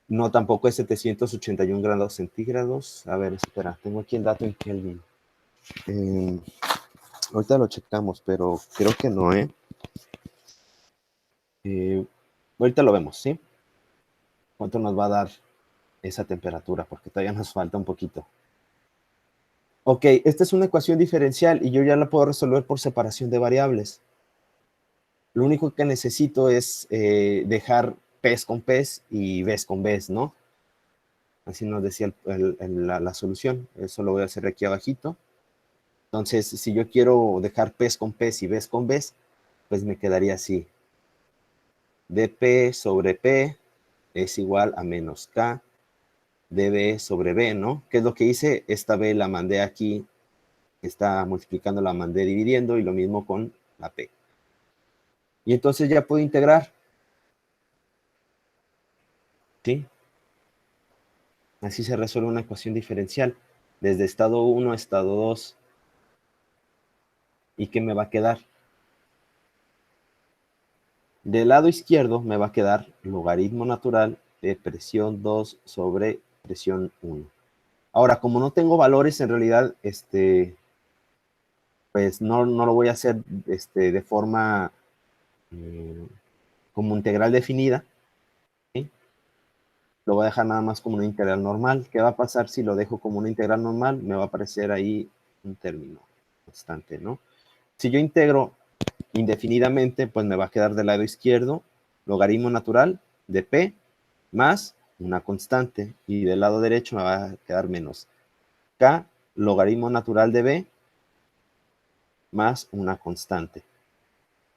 No, tampoco es 781 grados centígrados. A ver, espera, tengo aquí el dato en Kelvin. Ahorita lo checamos, pero creo que no, ¿eh? Ahorita lo vemos, ¿sí? ¿Cuánto nos va a dar esa temperatura? Porque todavía nos falta un poquito. Ok, esta es una ecuación diferencial y yo ya la puedo resolver por separación de variables. Lo único que necesito es dejar P's con P's y B's con B's, ¿no? Así nos decía la solución. Eso lo voy a hacer aquí abajito. Entonces, si yo quiero dejar P's con P's y B's con B's, pues me quedaría así. dP sobre P es igual a menos K dB sobre B, ¿no? ¿Qué es lo que hice? Esta B la mandé aquí, está multiplicando, la mandé dividiendo, y lo mismo con la P. Y entonces ya puedo integrar. ¿Sí? Así se resuelve una ecuación diferencial. Desde estado 1 a estado 2. ¿Y qué me va a quedar? Del lado izquierdo me va a quedar logaritmo natural de presión 2 sobre presión 1. Ahora, como no tengo valores, en realidad, pues no lo voy a hacer de forma como integral definida. ¿Sí? Lo voy a dejar nada más como una integral normal. ¿Qué va a pasar si lo dejo como una integral normal? Me va a aparecer ahí un término constante, ¿no? Si yo integro indefinidamente, pues me va a quedar del lado izquierdo logaritmo natural de P más una constante, y del lado derecho me va a quedar menos K logaritmo natural de B más una constante.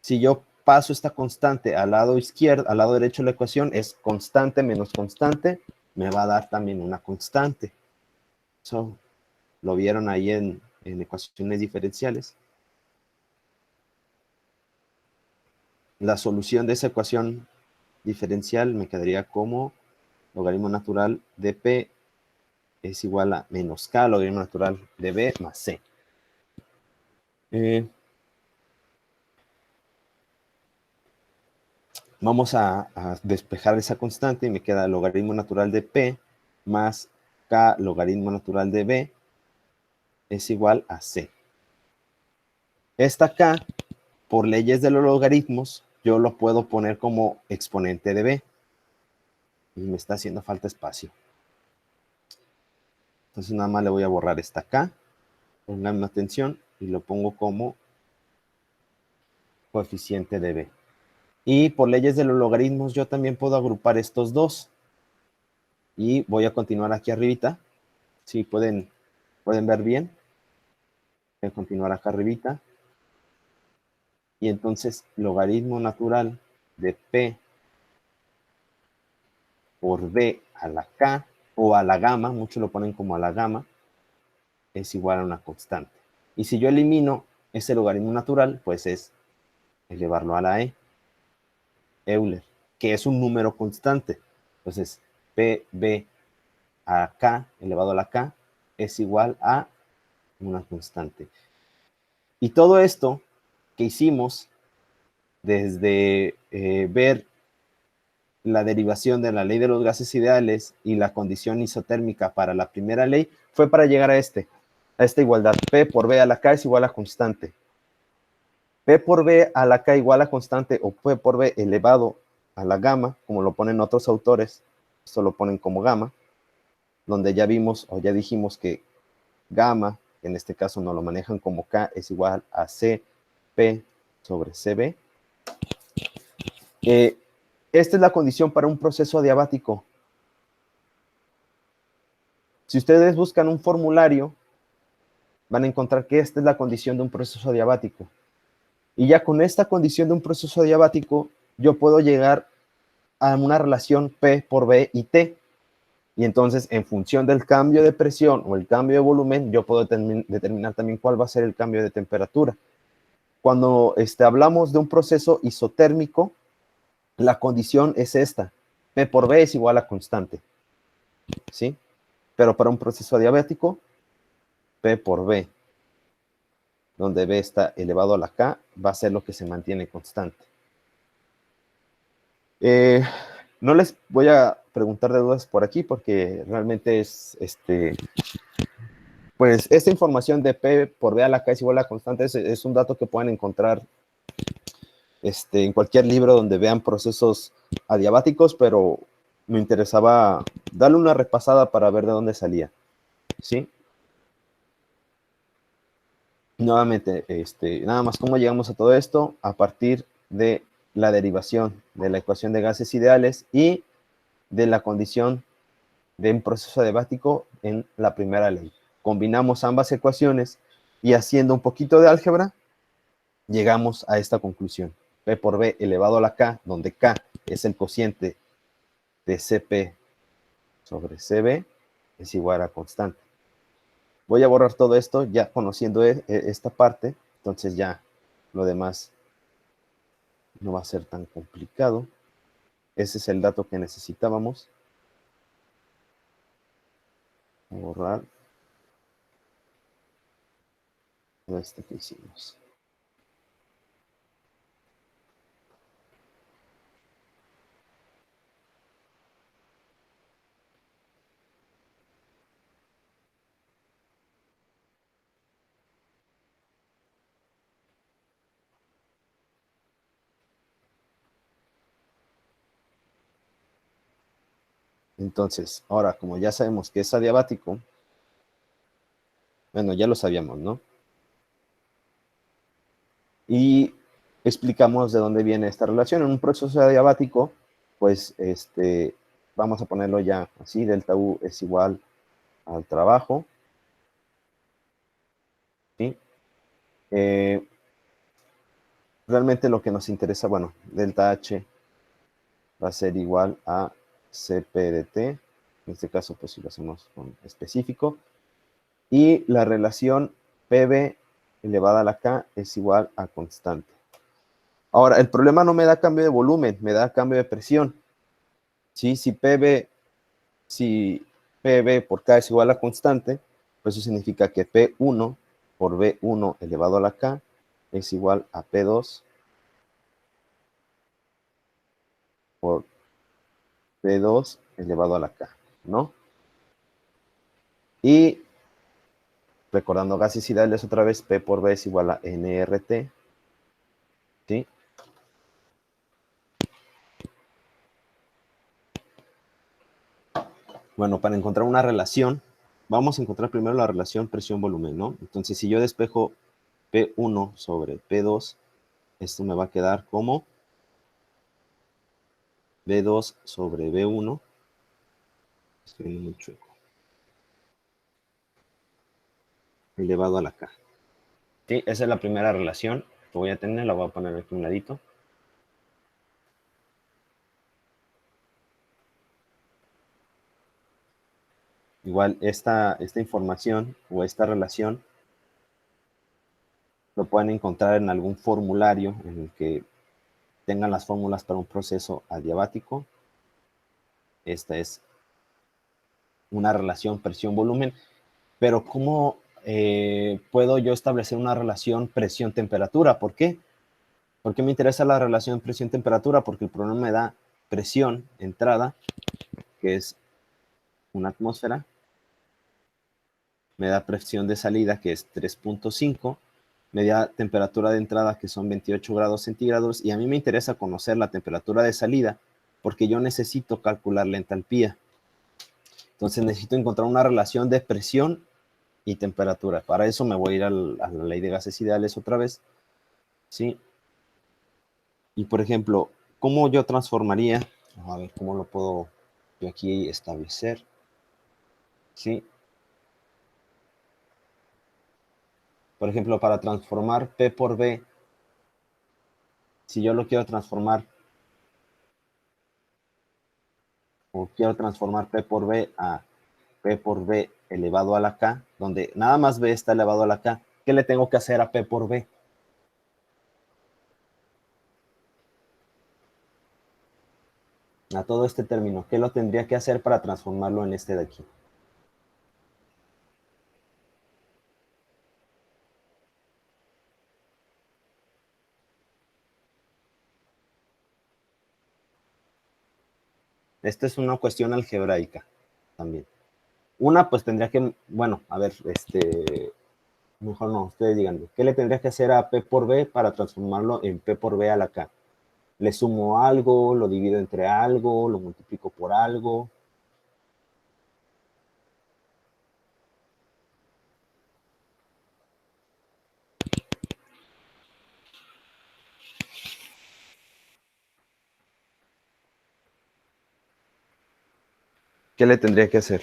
Si yo paso esta constante al lado izquierdo, al lado derecho de la ecuación, es constante menos constante, me va a dar también una constante. Eso lo vieron ahí en ecuaciones diferenciales. La solución de esa ecuación diferencial me quedaría como logaritmo natural de P es igual a menos K logaritmo natural de B más C. Vamos a despejar esa constante y me queda logaritmo natural de P más K logaritmo natural de B es igual a C. Esta K, por leyes de los logaritmos, yo lo puedo poner como exponente de B. Y me está haciendo falta espacio. Entonces nada más le voy a borrar esta K. Pónganme atención y lo pongo como coeficiente de B. Y por leyes de los logaritmos yo también puedo agrupar estos dos. Y voy a continuar aquí arribita. Si pueden ver bien. Voy a continuar acá arribita. Y entonces logaritmo natural de P por B a la K o a la gamma, muchos lo ponen como a la gamma, es igual a una constante. Y si yo elimino ese logaritmo natural, pues es elevarlo a la E. Euler, que es un número constante. Entonces, PB a K elevado a la K es igual a una constante. Y todo esto que hicimos desde ver la derivación de la ley de los gases ideales y la condición isotérmica para la primera ley fue para llegar a esta igualdad. P por B a la K es igual a constante. P por B a la K igual a constante, o P por B elevado a la gamma, como lo ponen otros autores, esto lo ponen como gamma, donde ya vimos o ya dijimos que gamma, en este caso no lo manejan como K, es igual a CP sobre CB. Esta es la condición para un proceso adiabático. Si ustedes buscan un formulario, van a encontrar que esta es la condición de un proceso adiabático. Y ya con esta condición de un proceso adiabático, yo puedo llegar a una relación P por B y T. Y entonces, en función del cambio de presión o el cambio de volumen, yo puedo determinar también cuál va a ser el cambio de temperatura. Cuando hablamos de un proceso isotérmico, la condición es esta. P por B es igual a constante. ¿Sí? Pero para un proceso adiabático, P por B, donde B está elevado a la K, va a ser lo que se mantiene constante. No les voy a preguntar de dudas por aquí porque realmente es, pues esta información de P por B a la K es igual a constante, es un dato que pueden encontrar en cualquier libro donde vean procesos adiabáticos, pero me interesaba darle una repasada para ver de dónde salía, ¿sí? Nuevamente, nada más cómo llegamos a todo esto a partir de la derivación de la ecuación de gases ideales y de la condición de un proceso adiabático en la primera ley. Combinamos ambas ecuaciones y haciendo un poquito de álgebra, llegamos a esta conclusión. P por B elevado a la K, donde K es el cociente de CP sobre CB, es igual a constante. Voy a borrar todo esto ya conociendo esta parte, entonces ya lo demás no va a ser tan complicado. Ese es el dato que necesitábamos. Borrar todo esto que hicimos. Entonces, ahora, como ya sabemos que es adiabático, bueno, ya lo sabíamos, ¿no? Y explicamos de dónde viene esta relación. En un proceso adiabático, pues, vamos a ponerlo ya así, delta U es igual al trabajo, ¿sí? Realmente lo que nos interesa, bueno, delta H va a ser igual a Cp de T, en este caso pues si lo hacemos con específico, y la relación Pb elevada a la K es igual a constante. Ahora, el problema no me da cambio de volumen, me da cambio de presión. ¿Sí? Si Pb por K es igual a constante, pues eso significa que P1 por B1 elevado a la K es igual a P2 por P2 elevado a la K, ¿no? Y recordando gases ideales otra vez, P por B es igual a nRT, ¿sí? Bueno, para encontrar una relación, vamos a encontrar primero la relación presión-volumen, ¿no? Entonces, si yo despejo P1 sobre P2, esto me va a quedar como B2 sobre B1, estoy viendo muy chueco, elevado a la K. Sí, esa es la primera relación que voy a tener, la voy a poner aquí a un ladito. Igual esta información o esta relación lo pueden encontrar en algún formulario en el que tengan las fórmulas para un proceso adiabático. Esta es una relación presión-volumen, pero ¿cómo puedo yo establecer una relación presión-temperatura? ¿Por qué? ¿Por qué me interesa la relación presión-temperatura? Porque el problema me da presión entrada, que es una atmósfera, me da presión de salida, que es 3.5, me da temperatura de entrada, que son 28 grados centígrados, y a mí me interesa conocer la temperatura de salida, porque yo necesito calcular la entalpía. Entonces necesito encontrar una relación de presión y temperatura. Para eso me voy a ir a la ley de gases ideales otra vez, ¿sí? Y por ejemplo, ¿cómo yo transformaría? A ver, ¿cómo lo puedo yo aquí establecer? ¿Sí? Por ejemplo, para transformar P por B, si yo lo quiero transformar o quiero transformar P por B a P por B elevado a la K, donde nada más B está elevado a la K, ¿qué le tengo que hacer a P por B? A todo este término, ¿qué lo tendría que hacer para transformarlo en este de aquí? Esta es una cuestión algebraica también. Una, pues tendría que, bueno, a ver, mejor no, ustedes díganme, ¿qué le tendría que hacer a P por B para transformarlo en P por B a la K? ¿Le sumo algo, lo divido entre algo, lo multiplico por algo? ¿Qué le tendría que hacer?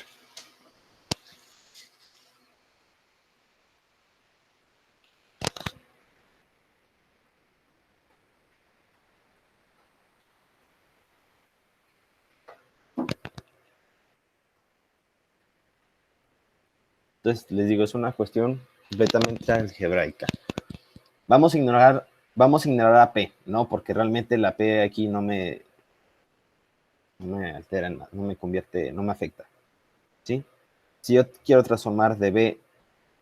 Entonces, les digo, es una cuestión completamente algebraica. Vamos a ignorar a P, ¿no? Porque realmente la P aquí no me altera, no me convierte, no me afecta, ¿sí? Si yo quiero transformar de B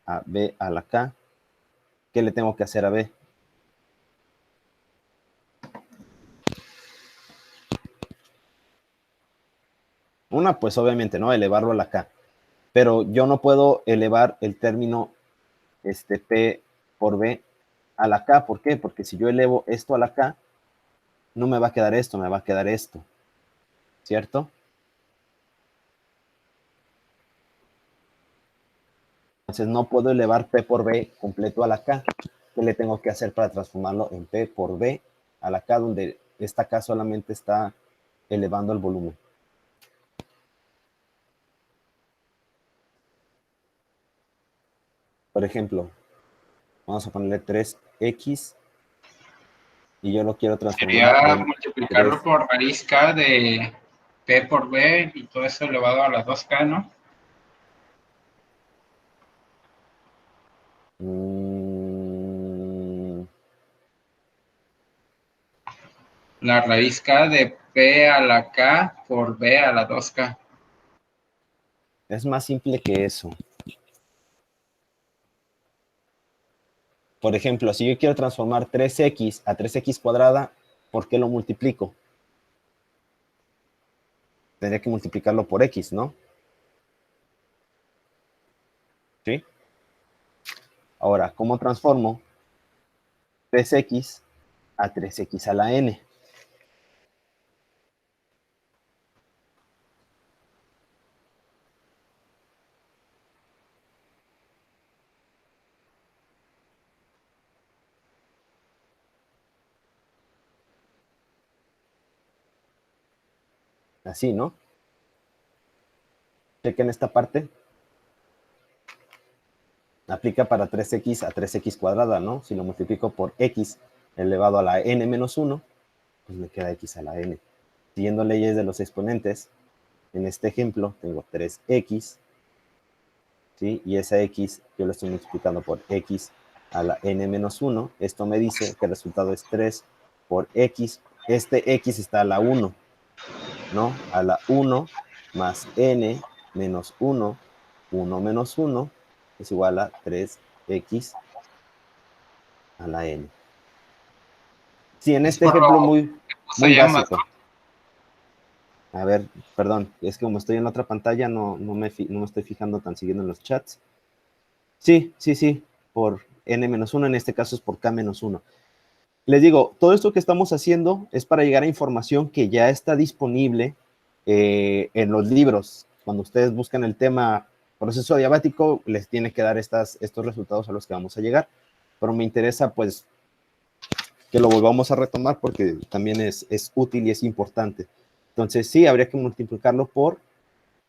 a la K, ¿qué le tengo que hacer a B? Una, pues obviamente, ¿no? Elevarlo a la K. Pero yo no puedo elevar el término P por B a la K. ¿Por qué? Porque si yo elevo esto a la K, no me va a quedar esto, me va a quedar esto. ¿Cierto? Entonces no puedo elevar P por B completo a la K. ¿Qué le tengo que hacer para transformarlo en P por B a la K, donde esta K solamente está elevando el volumen? Por ejemplo, vamos a ponerle 3x y yo lo quiero transformar Sería en multiplicarlo 3. por raíz K de P por B y todo eso elevado a la 2K, ¿no? La raíz K de P a la K por B a la 2K. Es más simple que eso. Por ejemplo, si yo quiero transformar 3x a 3x cuadrada, ¿por qué lo multiplico? Tendría que multiplicarlo por x, ¿no? ¿Sí? Ahora, ¿cómo transformo 3x a 3x a la n? Así, ¿no? Chequen esta parte. Aplica para 3x a 3x cuadrada, ¿no? Si lo multiplico por x elevado a la n menos 1, pues me queda x a la n. Siguiendo leyes de los exponentes, en este ejemplo tengo 3x, ¿sí? Y esa x yo lo estoy multiplicando por x a la n menos 1. Esto me dice que el resultado es 3 por x. Este x está a la 1, ¿no? A la 1 más n menos 1, 1 menos 1, es igual a 3x a la n. Sí, en Es este por ejemplo lo muy, que puso muy llamas, básico. A ver, perdón, es que como estoy en la otra pantalla, no me estoy fijando tan siguiendo en los chats. Sí, sí, sí, por n-1, en este caso es por k-1. Les digo, todo esto que estamos haciendo es para llegar a información que ya está disponible en los libros. Cuando ustedes buscan el tema proceso diabático, les tiene que dar estos resultados a los que vamos a llegar. Pero me interesa, pues, que lo volvamos a retomar porque también es útil y es importante. Entonces, sí, habría que multiplicarlo por,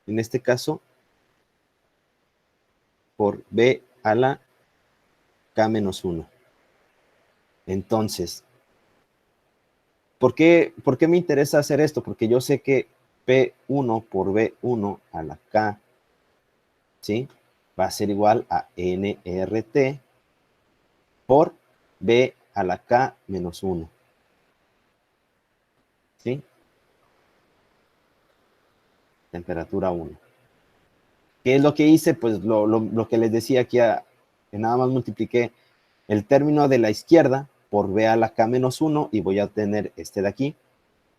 en este caso, por b a la k-1. Entonces, ¿por qué me interesa hacer esto? Porque yo sé que P1 por B1 a la K, ¿sí? Va a ser igual a nRT por B a la K menos 1, ¿sí? Temperatura 1. ¿Qué es lo que hice? Pues lo que les decía aquí, que nada más multipliqué el término de la izquierda por B a la K menos 1 y voy a obtener este de aquí.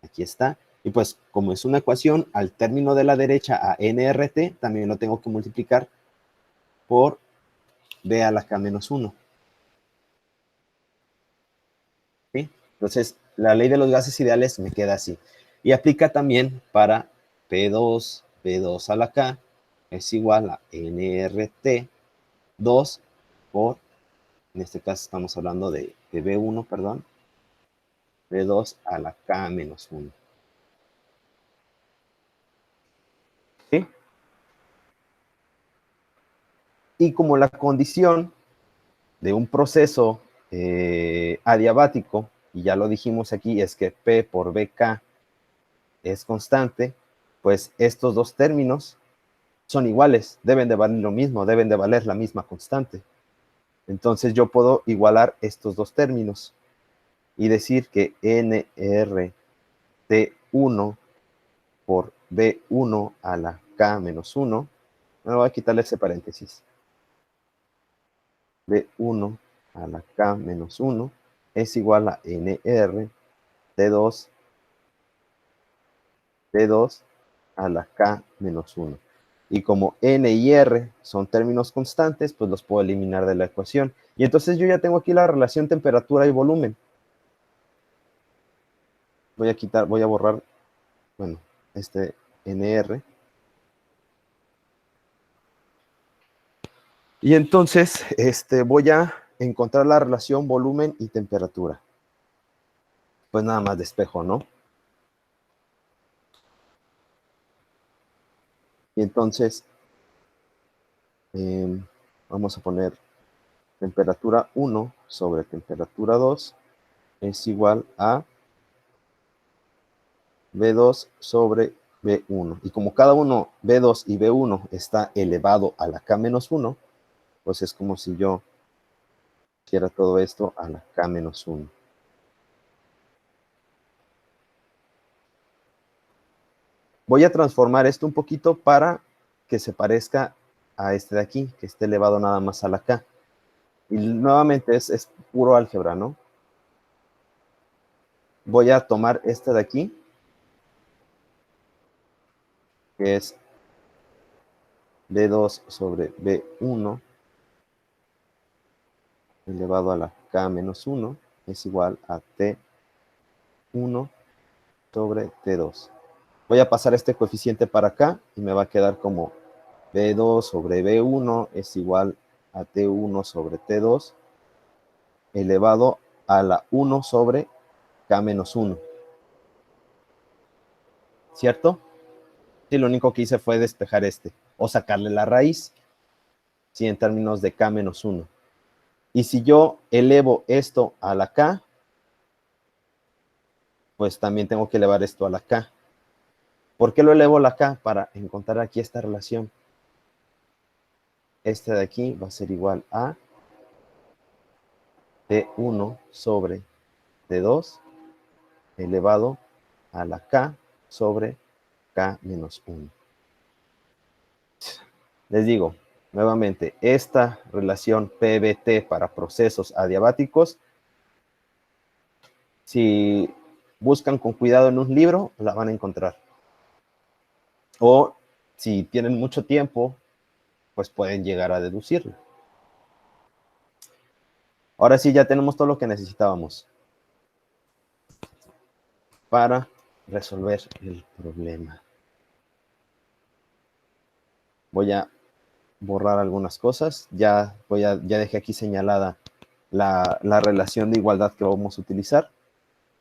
Aquí está. Y pues como es una ecuación, al término de la derecha a nRT, también lo tengo que multiplicar por B a la K menos 1. ¿Sí? Entonces, la ley de los gases ideales me queda así. Y aplica también para P2, B2 a la K es igual a nRT 2 por, en este caso estamos hablando de B1, perdón, B2 a la K menos 1. ¿Sí? Y como la condición de un proceso adiabático, y ya lo dijimos aquí, es que P por BK es constante, pues estos dos términos son iguales, deben de valer lo mismo, deben de valer la misma constante. Entonces yo puedo igualar estos dos términos y decir que nRT1 por B1 a la K menos 1, me voy a quitarle ese paréntesis, B1 a la K menos 1 es igual a NR T2 a la K menos 1. Y como N y R son términos constantes, pues los puedo eliminar de la ecuación. Y entonces yo ya tengo aquí la relación temperatura y volumen. Voy a borrar, bueno, este NR. Y entonces voy a encontrar la relación volumen y temperatura. Pues nada más despejo, ¿no? Y entonces vamos a poner temperatura 1 sobre temperatura 2 es igual a B2 sobre B1. Y como cada uno, B2 y B1, está elevado a la K menos 1, pues es como si yo hiciera todo esto a la K menos 1. Voy a transformar esto un poquito para que se parezca a este de aquí, que esté elevado nada más a la K. Y nuevamente es puro álgebra, ¿no? Voy a tomar este de aquí, que es B2 sobre B1 elevado a la K menos 1 es igual a T1 sobre T2. Voy a pasar este coeficiente para acá y me va a quedar como B2 sobre B1 es igual a T1 sobre T2 elevado a la 1 sobre K menos 1. ¿Cierto? Sí, lo único que hice fue despejar o sacarle la raíz, sí, en términos de K menos 1. Y si yo elevo esto a la K, pues también tengo que elevar esto a la K. ¿Por qué lo elevo a la K? Para encontrar aquí esta relación. Este de aquí va a ser igual a T1 sobre T2 elevado a la K sobre K menos 1. Les digo, nuevamente, esta relación PBT para procesos adiabáticos, si buscan con cuidado en un libro, la van a encontrar. O si tienen mucho tiempo, pues pueden llegar a deducirlo. Ahora sí, ya tenemos todo lo que necesitábamos para resolver el problema. Voy a borrar algunas cosas. Ya dejé aquí señalada la relación de igualdad que vamos a utilizar.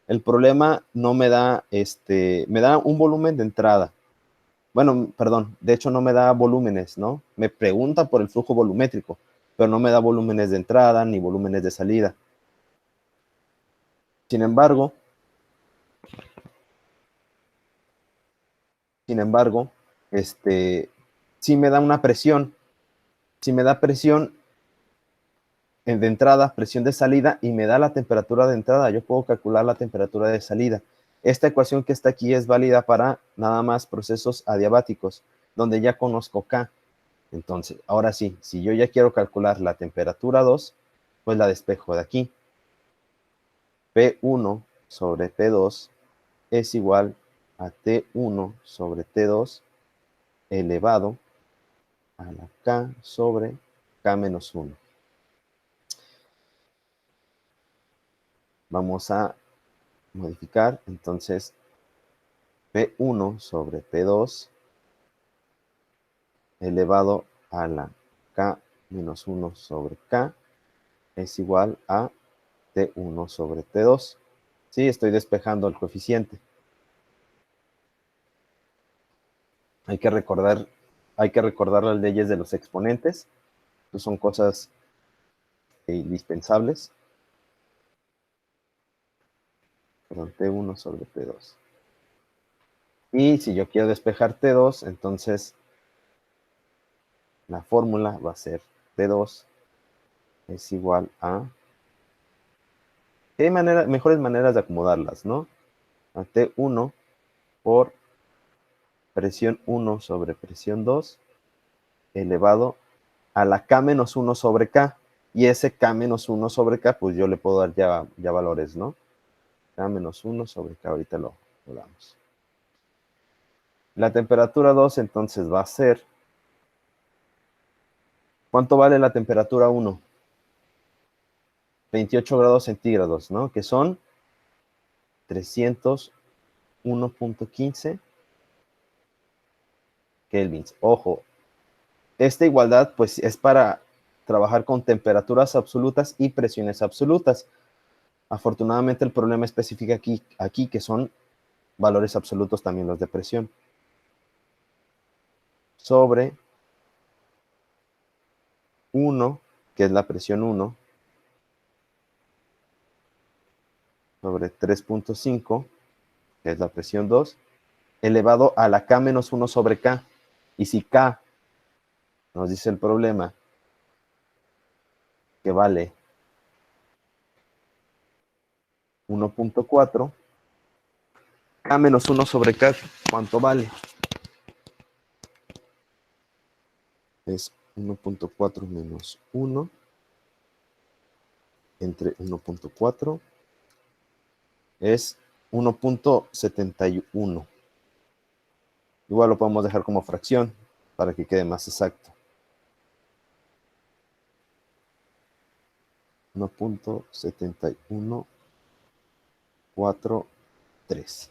El problema no me da, me da un volumen de entrada. Bueno, perdón, de hecho no me da volúmenes, ¿no? Me pregunta por el flujo volumétrico, pero no me da volúmenes de entrada ni volúmenes de salida. Sin embargo, sin embargo, si me da una presión, si me da presión de entrada, presión de salida, y me da la temperatura de entrada, yo puedo calcular la temperatura de salida. Esta ecuación que está aquí es válida para nada más procesos adiabáticos, donde ya conozco K. Entonces, ahora sí, si yo ya quiero calcular la temperatura 2, pues la despejo de aquí. P1 sobre P2 es igual a T1 sobre T2 elevado a la K sobre K menos 1. Vamos a modificar, entonces, P1 sobre P2 elevado a la K menos 1 sobre K es igual a T1 sobre T2. Sí, estoy despejando el coeficiente. Hay que recordar las leyes de los exponentes. Estas son cosas indispensables. Perdón, T1 sobre T2. Y si yo quiero despejar T2, entonces la fórmula va a ser T2 es igual a... Hay mejores maneras de acomodarlas, ¿no? A T1 por presión 1 sobre presión 2 elevado a la K menos 1 sobre K. Y ese K menos 1 sobre K, pues yo le puedo dar ya valores, ¿no? K menos 1 sobre K, ahorita lo damos. La temperatura 2 entonces va a ser... ¿Cuánto vale la temperatura 1? 28 grados centígrados, ¿no? Que son 301.15 kelvins. Ojo, esta igualdad pues es para trabajar con temperaturas absolutas y presiones absolutas. Afortunadamente el problema especifica aquí que son valores absolutos también los de presión. Sobre 1, que es la presión 1, sobre 3.5, que es la presión 2, elevado a la K menos 1 sobre K. Y si K nos dice el problema que vale 1.4, K menos 1 sobre K, ¿cuánto vale? Es 1.4 menos 1 entre 1.4 es 1.71. Igual lo podemos dejar como fracción para que quede más exacto. 1.7143.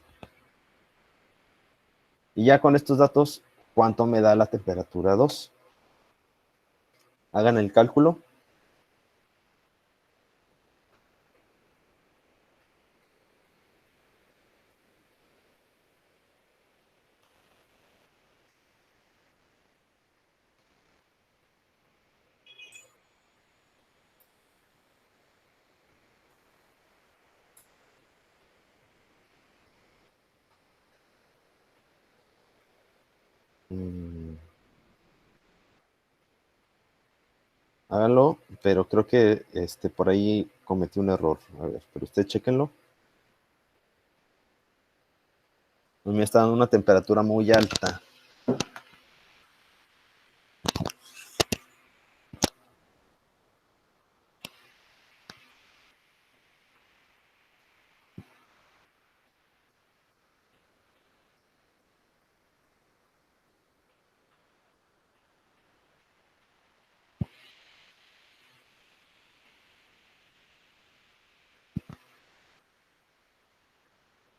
Y ya con estos datos, ¿cuánto me da la temperatura 2? Hagan el cálculo. Háganlo, pero creo que por ahí cometí un error. A ver, pero ustedes chéquenlo. Me está dando una temperatura muy alta.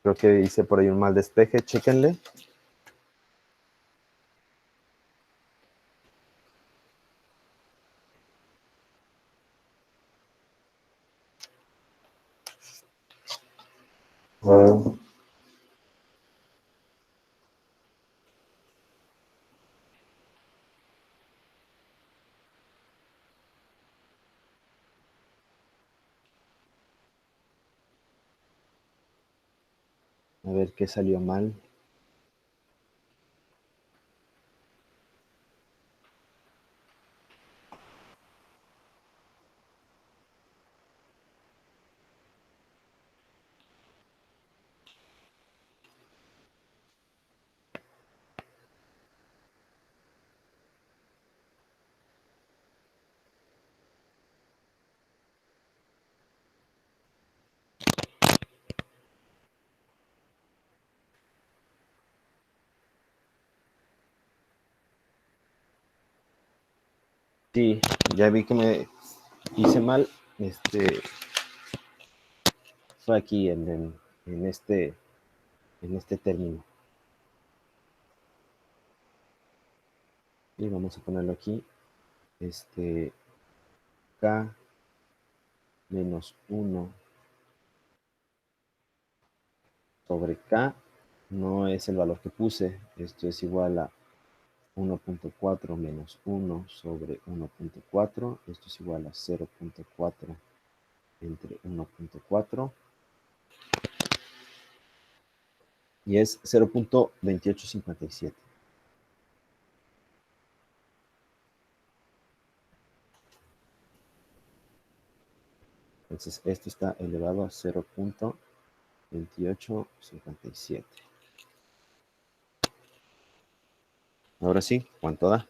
Creo que hice por ahí un mal despeje. Chéquenle. A ver qué salió mal. Sí, ya vi que me hice mal. Fue aquí en este término. Y vamos a ponerlo aquí. K menos 1 sobre K no es el valor que puse. Esto es igual a 1.4 menos 1 sobre 1.4. Esto es igual a 0.4 entre 1.4. Y es 0.2857. Entonces, esto está elevado a 0.2857. Ahora sí, ¿cuánto da?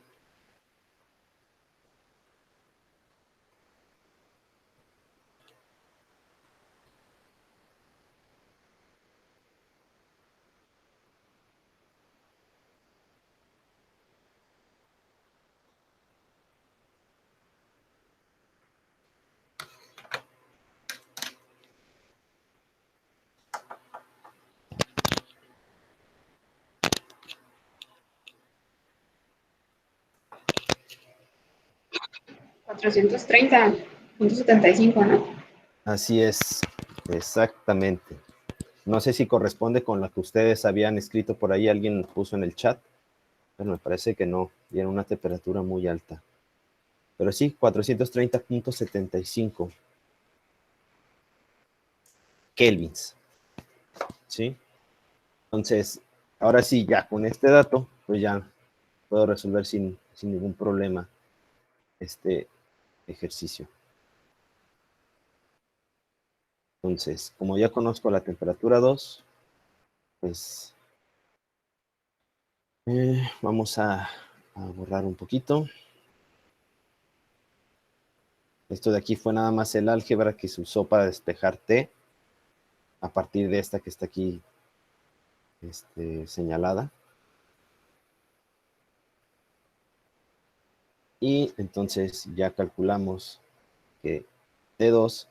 $430.75, ¿no? Así es, exactamente. No sé si corresponde con la que ustedes habían escrito por ahí, alguien puso en el chat, pero me parece que no, tiene una temperatura muy alta. Pero sí, 430.75 kelvins, ¿sí? Entonces, ahora sí, ya con este dato, pues ya puedo resolver sin ningún problema este ejercicio. Entonces, como ya conozco la temperatura 2, pues vamos a borrar un poquito. Esto de aquí fue nada más el álgebra que se usó para despejar T a partir de esta que está aquí señalada. Y entonces ya calculamos que T2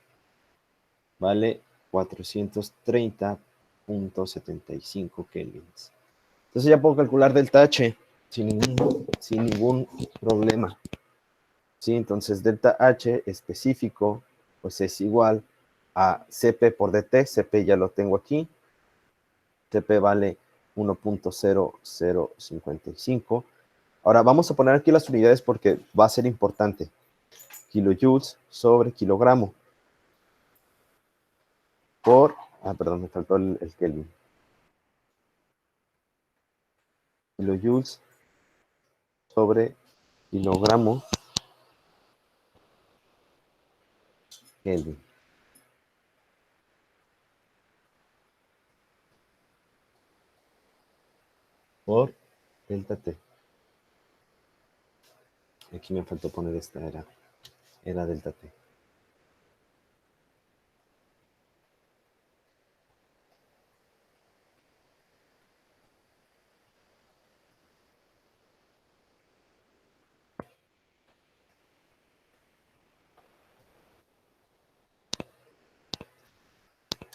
vale 430.75 kelvins. Entonces ya puedo calcular delta H sin ningún problema. ¿Sí? Entonces delta H específico pues es igual a Cp por dt. Cp ya lo tengo aquí. Cp vale 1.0055. Ahora vamos a poner aquí las unidades porque va a ser importante. Kilojoules sobre kilogramo. Perdón, me faltó el Kelvin. Kilojoules sobre kilogramo Kelvin. Por delta T. Aquí me faltó poner esta, era delta T.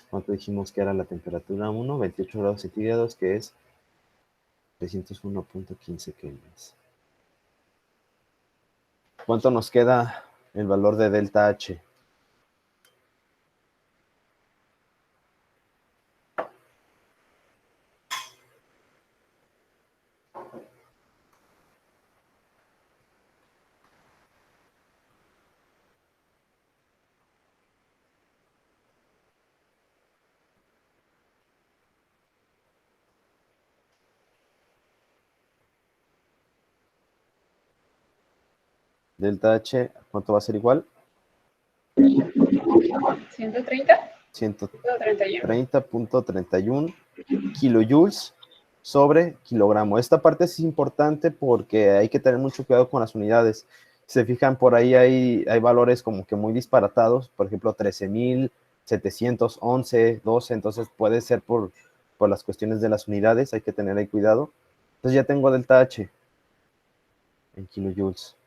¿Cuánto dijimos que era la temperatura 1? 28 grados centígrados, que es 301.15 kelvins. ¿Cuánto nos queda el valor de delta H? Delta H, ¿cuánto va a ser igual? 130. 130.31 kilojoules sobre kilogramo. Esta parte es importante porque hay que tener mucho cuidado con las unidades. Si se fijan, por ahí hay valores como que muy disparatados, por ejemplo, 13.711, 12, entonces puede ser por las cuestiones de las unidades, hay que tener ahí cuidado. Entonces ya tengo delta H en kilojoules.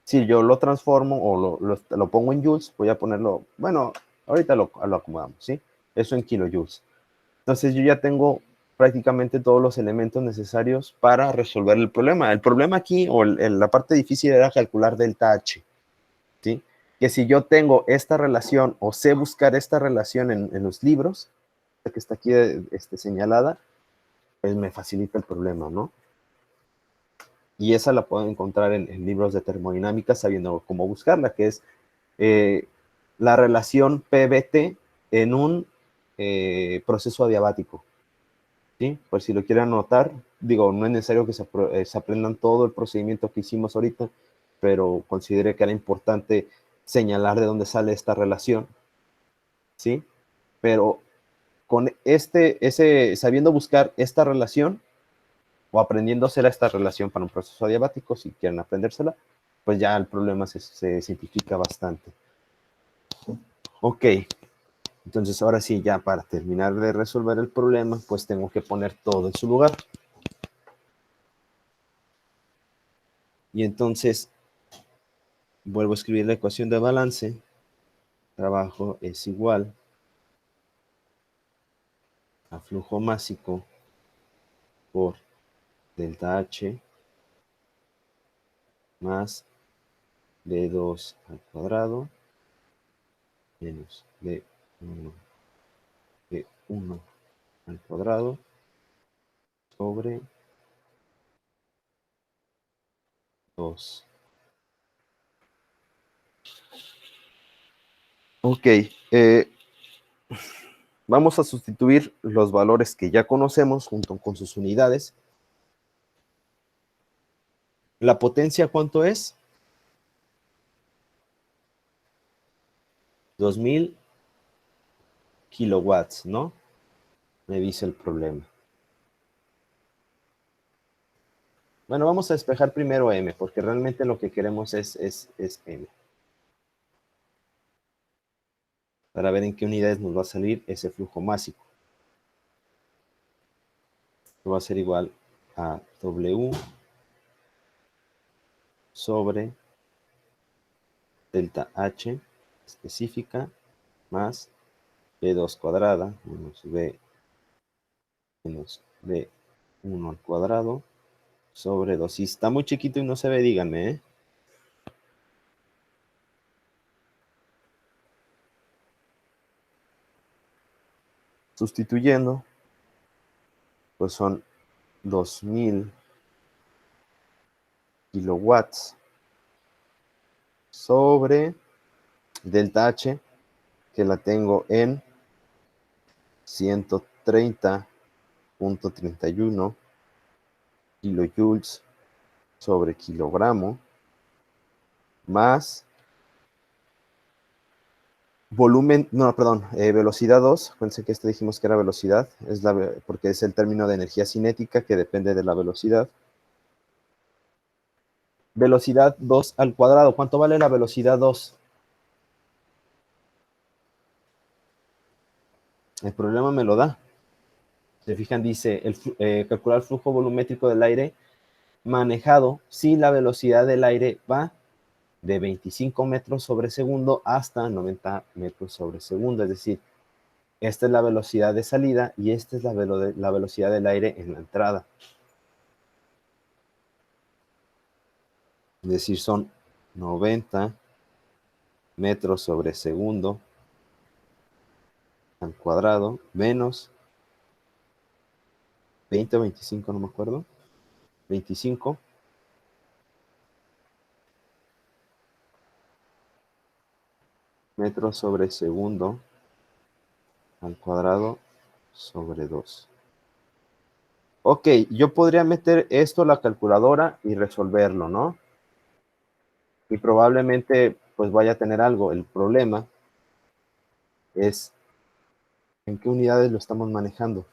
Si yo lo transformo o lo pongo en joules, voy a ponerlo, bueno, ahorita lo acomodamos, ¿sí? Eso en kilojoules. Entonces yo ya tengo prácticamente todos los elementos necesarios para resolver el problema. El problema aquí, o la parte difícil era calcular delta H, ¿sí? Que si yo tengo esta relación o sé buscar esta relación en los libros, que está aquí señalada, pues me facilita el problema, ¿no? Y esa la puedo encontrar en libros de termodinámica sabiendo cómo buscarla, que es la relación PBT en un proceso adiabático. ¿Sí? Por si lo quieren anotar, digo, no es necesario que se aprendan todo el procedimiento que hicimos ahorita, pero consideré que era importante señalar de dónde sale esta relación, ¿sí? Pero con sabiendo buscar esta relación, o aprendiéndosela esta relación para un proceso adiabático, si quieren aprendérsela, pues ya el problema se simplifica bastante. Ok, entonces ahora sí, ya para terminar de resolver el problema, pues tengo que poner todo en su lugar. Y entonces vuelvo a escribir la ecuación de balance. Trabajo es igual a flujo másico por delta H más B2 al cuadrado menos B1 al cuadrado sobre 2. Ok, vamos a sustituir los valores que ya conocemos junto con sus unidades. ¿La potencia cuánto es? 2000 kilowatts, ¿no? Me dice el problema. Bueno, vamos a despejar primero M, porque realmente lo que queremos es M. Para ver en qué unidades nos va a salir ese flujo másico. Va a ser igual a W sobre delta H específica más B2 cuadrada menos B1 al cuadrado sobre 2. Si está muy chiquito y no se ve, díganme, ¿eh? Sustituyendo, pues son 2000 kilowatts sobre delta H, que la tengo en 130.31 kilojoules sobre kilogramo, más volumen, no, perdón, velocidad 2, pensé que dijimos que era velocidad, porque es el término de energía cinética que depende de la velocidad. Velocidad 2 al cuadrado, ¿cuánto vale la velocidad 2? El problema me lo da. Se fijan, dice, calcular el flujo volumétrico del aire manejado si la velocidad del aire va de 25 metros sobre segundo hasta 90 metros sobre segundo, es decir, esta es la velocidad de salida y esta es la velocidad del aire en la entrada. Es decir, son 90 metros sobre segundo al cuadrado menos 20 o 25, no me acuerdo, 25 metros sobre segundo al cuadrado sobre 2. Ok, yo podría meter esto a la calculadora y resolverlo, ¿no? Y probablemente pues vaya a tener algo. El problema es en qué unidades lo estamos manejando.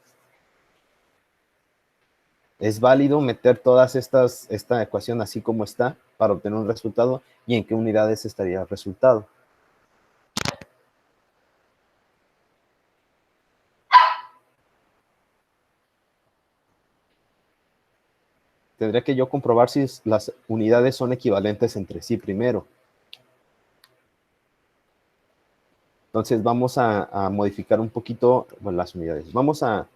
¿Es válido meter todas esta ecuación así como está para obtener un resultado? ¿Y en qué unidades estaría el resultado? tendría que yo comprobar si las unidades son equivalentes entre sí primero. Entonces vamos a modificar un poquito, bueno, las unidades. Vamos a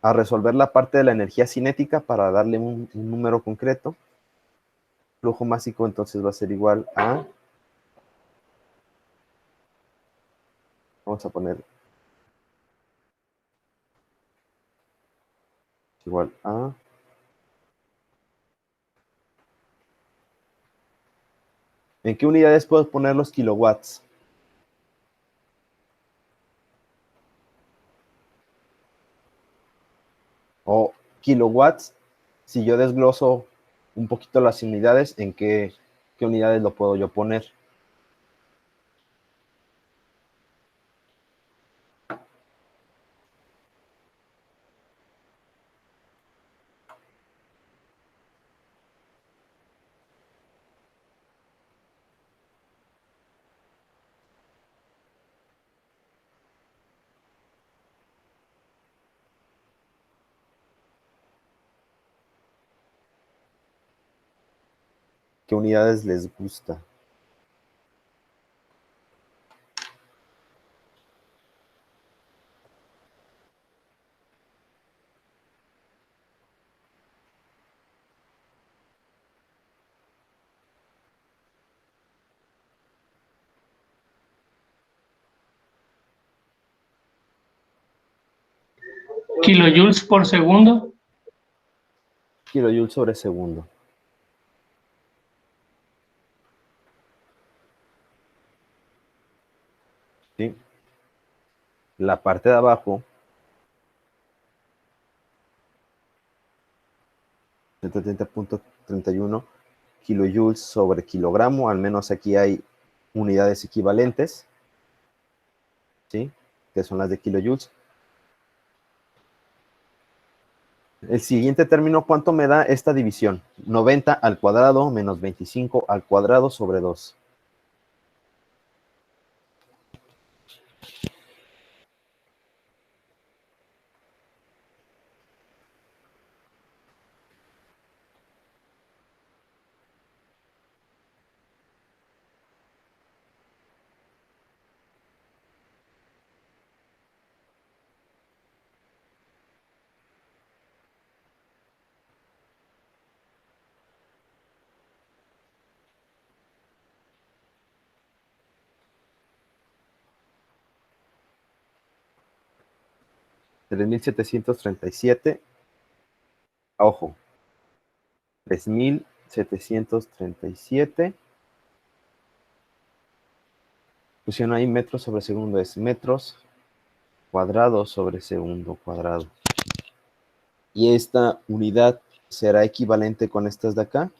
resolver la parte de la energía cinética para darle un número concreto. Flujo másico entonces va a ser igual a, vamos a poner igual a, ¿en qué unidades puedo poner los kilowatts? O kilowatts, si yo desgloso un poquito las unidades, ¿en qué unidades lo puedo yo poner? ¿Qué unidades les gusta? Kilojoules por segundo. Kilojoules sobre segundo. ¿Sí? La parte de abajo, 130.31 kilojoules sobre kilogramo, al menos aquí hay unidades equivalentes, ¿sí? Que son las de kilojoules. El siguiente término, ¿cuánto me da esta división? 90 al cuadrado menos 25 al cuadrado sobre 2. $3,737. Ojo, 3,737. Pusieron ahí metros sobre segundo, es metros cuadrados sobre segundo cuadrado. Y esta unidad será equivalente con estas de acá.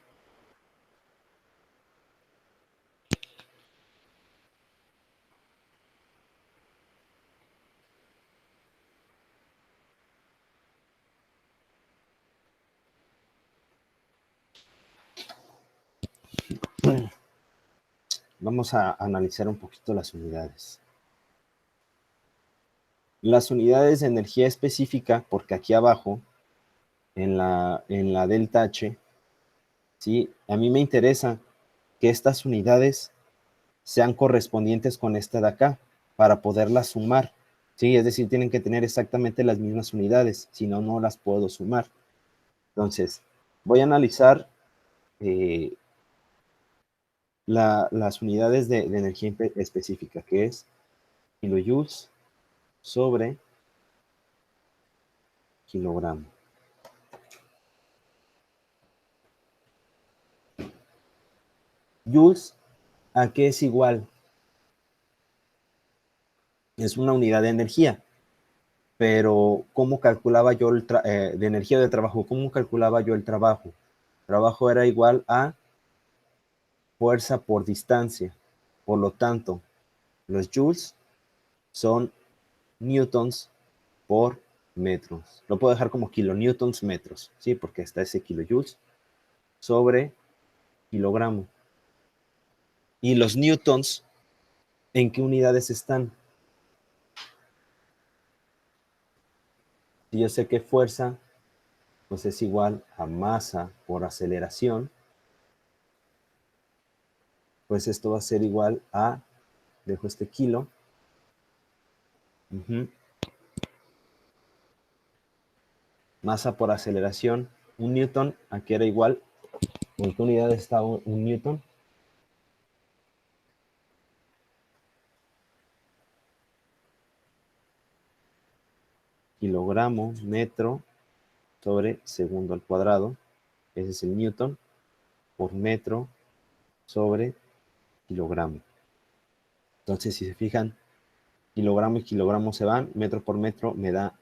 Vamos a analizar un poquito las unidades. Las unidades de energía específica, porque aquí abajo, en la delta H, ¿sí? A mí me interesa que estas unidades sean correspondientes con esta de acá, para poderlas sumar, ¿sí? Es decir, tienen que tener exactamente las mismas unidades, si no, no las puedo sumar. Entonces, voy a analizar las unidades de energía específica, que es kilojoules sobre kilogramo. Joules, ¿a qué es igual? Es una unidad de energía, pero ¿cómo calculaba yo de energía de trabajo? ¿Cómo calculaba yo el trabajo? El trabajo era igual a fuerza por distancia. Por lo tanto, los joules son newtons por metros. Lo puedo dejar como kilonewtons metros, ¿sí? Porque está ese kilojoules sobre kilogramo. Y los newtons, ¿en qué unidades están? Si yo sé que fuerza pues es igual a masa por aceleración, pues esto va a ser igual a, dejo este kilo, masa por aceleración, un newton, aquí era igual, ¿en qué unidad está un newton? Kilogramo, metro, sobre segundo al cuadrado, ese es el newton, por metro, sobre kilogramo. Entonces, si se fijan, kilogramo y kilogramo se van, metro por metro me da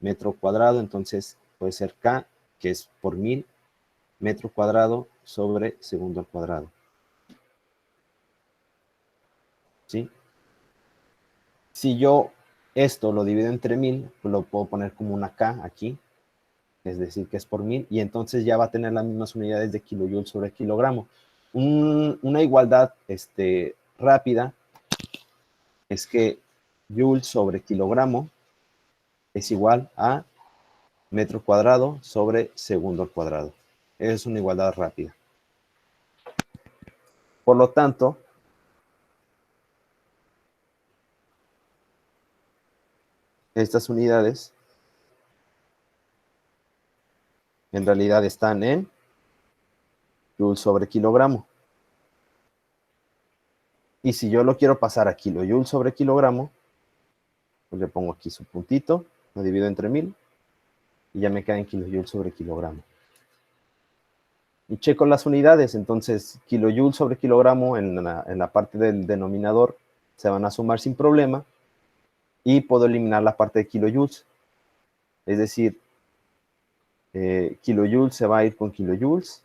metro cuadrado, entonces puede ser K, que es por 1000, metro cuadrado sobre segundo al cuadrado. ¿Sí? Si yo esto lo divido entre 1000, pues lo puedo poner como una K aquí, es decir, que es por 1000, y entonces ya va a tener las mismas unidades de kilojoule sobre kilogramo. Una igualdad rápida es que joule sobre kilogramo es igual a metro cuadrado sobre segundo al cuadrado. Esa es una igualdad rápida. Por lo tanto, estas unidades en realidad están en joule sobre kilogramo. Y si yo lo quiero pasar a kilojoule sobre kilogramo, pues le pongo aquí su puntito, lo divido entre 1000 y ya me queda en kilojoule sobre kilogramo. Y checo las unidades, entonces kilojoule sobre kilogramo en la parte del denominador se van a sumar sin problema y puedo eliminar la parte de kilojoules. Es decir, kilojoules se va a ir con kilojoules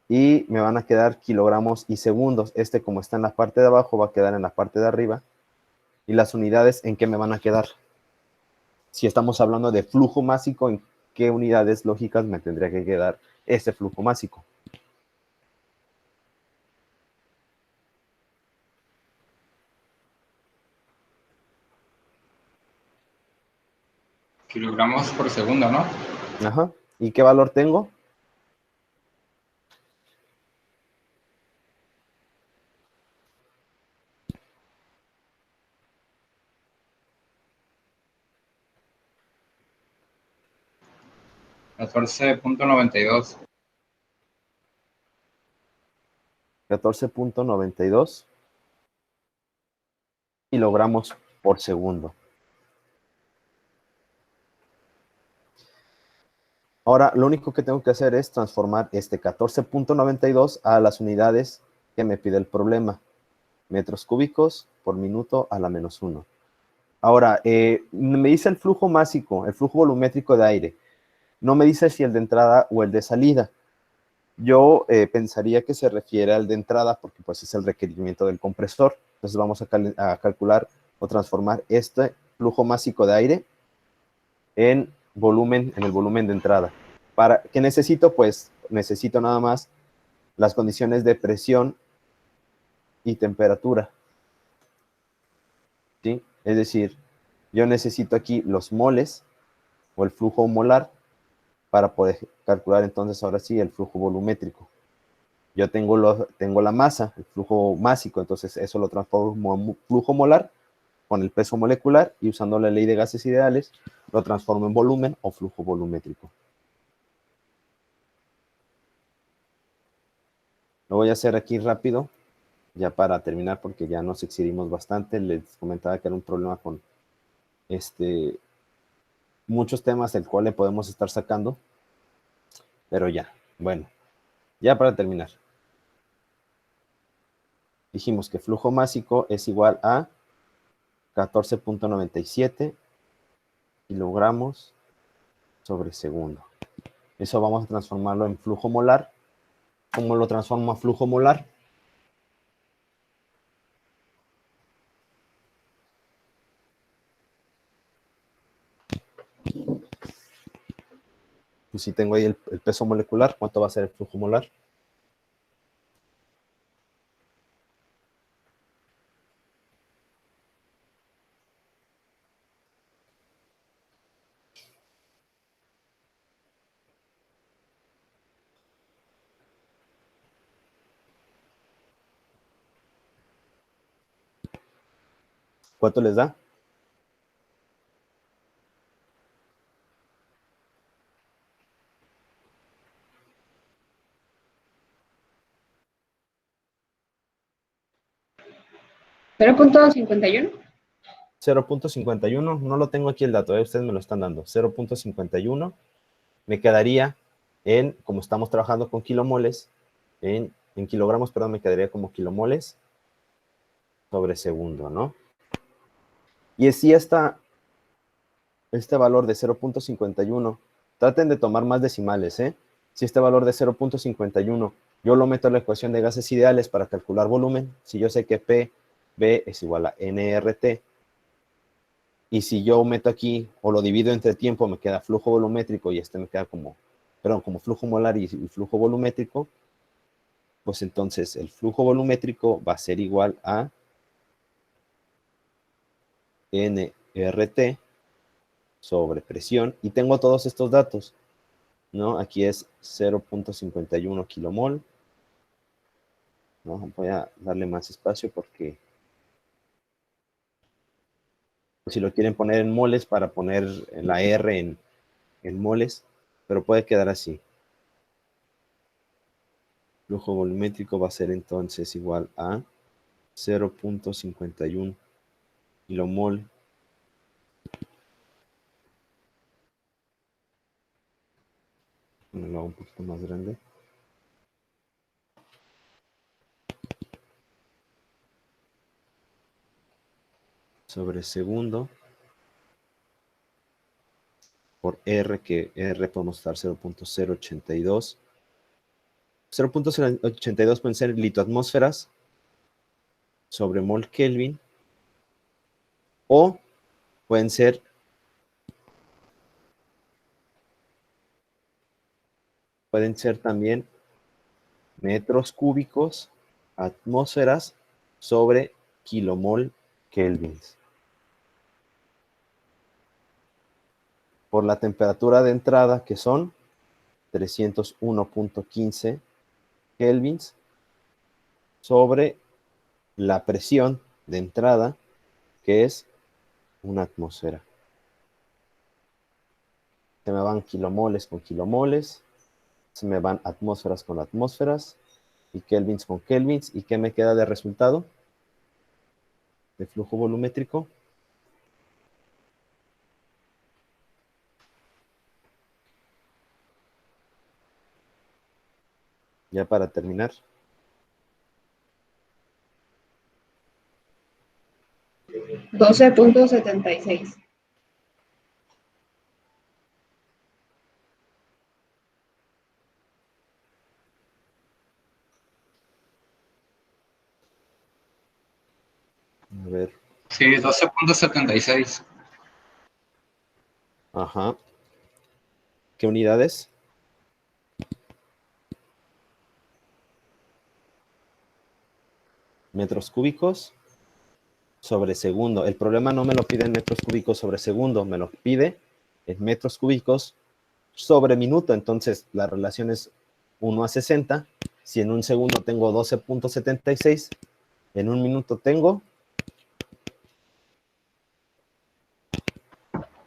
y me van a quedar kilogramos y segundos. Como está en la parte de abajo, va a quedar en la parte de arriba. Y las unidades, ¿en qué me van a quedar? Si estamos hablando de flujo másico, ¿en qué unidades lógicas me tendría que quedar ese flujo másico? Kilogramos por segundo, ¿no? Ajá. ¿Y qué valor tengo? $14.92. 14.92 kilogramos por segundo. Ahora, lo único que tengo que hacer es transformar este 14.92 a las unidades que me pide el problema. Metros cúbicos por minuto a la -1. Ahora, me dice el flujo másico, el flujo volumétrico de aire. No me dice si el de entrada o el de salida. Yo pensaría que se refiere al de entrada porque pues es el requerimiento del compresor. Entonces vamos a calcular o transformar este flujo másico de aire en el volumen de entrada. ¿Qué necesito? Pues necesito nada más las condiciones de presión y temperatura. ¿Sí? Es decir, yo necesito aquí los moles o el flujo molar para poder calcular entonces ahora sí el flujo volumétrico. Yo tengo la masa, el flujo másico, entonces eso lo transformo en flujo molar con el peso molecular y usando la ley de gases ideales lo transformo en volumen o flujo volumétrico. Lo voy a hacer aquí rápido, ya para terminar porque ya nos excedimos bastante. Les comentaba que era un problema con muchos temas del cual le podemos estar sacando, pero ya, bueno, ya para terminar. Dijimos que flujo másico es igual a 14.97 kilogramos sobre segundo. Eso vamos a transformarlo en flujo molar. ¿Cómo lo transformo a flujo molar? Pues si tengo ahí el peso molecular, ¿cuánto va a ser el flujo molar? ¿Cuánto les da? ¿0.51? 0.51, no lo tengo aquí el dato, ustedes me lo están dando. 0.51 me quedaría en, como estamos trabajando con kilomoles, en kilogramos, perdón, me quedaría como kilomoles sobre segundo, ¿no? Y si este valor de 0.51, traten de tomar más decimales, ¿eh? Si este valor de 0.51 yo lo meto en la ecuación de gases ideales para calcular volumen, si yo sé que PV es igual a nRT, y si yo meto aquí o lo divido entre tiempo, me queda flujo volumétrico y este me queda como, perdón, como flujo molar y flujo volumétrico, pues entonces el flujo volumétrico va a ser igual a nRT sobre presión, y tengo todos estos datos, ¿no? Aquí es 0.51 kilomol, ¿no? Voy a darle más espacio porque si lo quieren poner en moles para poner la R en moles, pero puede quedar así. Flujo volumétrico va a ser entonces igual a 0.51 kilomol lo hago un poquito más grande. Sobre segundo por R, que R podemos usar 0.082. 0.082 pueden ser litoatmósferas sobre mol Kelvin, o pueden ser también metros cúbicos, atmósferas sobre kilomol kelvins. Por la temperatura de entrada, que son 301.15 kelvins, sobre la presión de entrada, que es una atmósfera. Se me van kilomoles con kilomoles, se me van atmósferas con atmósferas, y kelvins con kelvins. ¿Y qué me queda de resultado? De flujo volumétrico. Ya para terminar. 12.76. A ver. Sí, 12.76. Ajá. ¿Qué unidades? Metros cúbicos sobre segundo. El problema no me lo pide en metros cúbicos sobre segundo, me lo pide en metros cúbicos sobre minuto. Entonces la relación es 1 a 60. Si en un segundo tengo 12.76, en un minuto tengo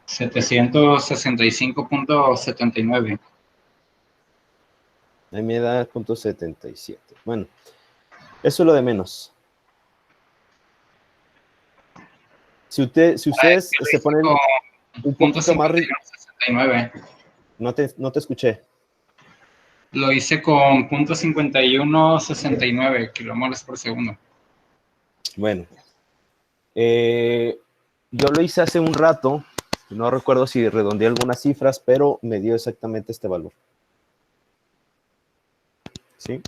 765.79. ahí me da .77. Bueno, eso es lo de menos. Si ustedes se ponen un poquito más... No te escuché. Lo hice con .5169 kilomoles por segundo. Bueno, yo lo hice hace un rato, no recuerdo si redondeé algunas cifras, pero me dio exactamente este valor. ¿Sí?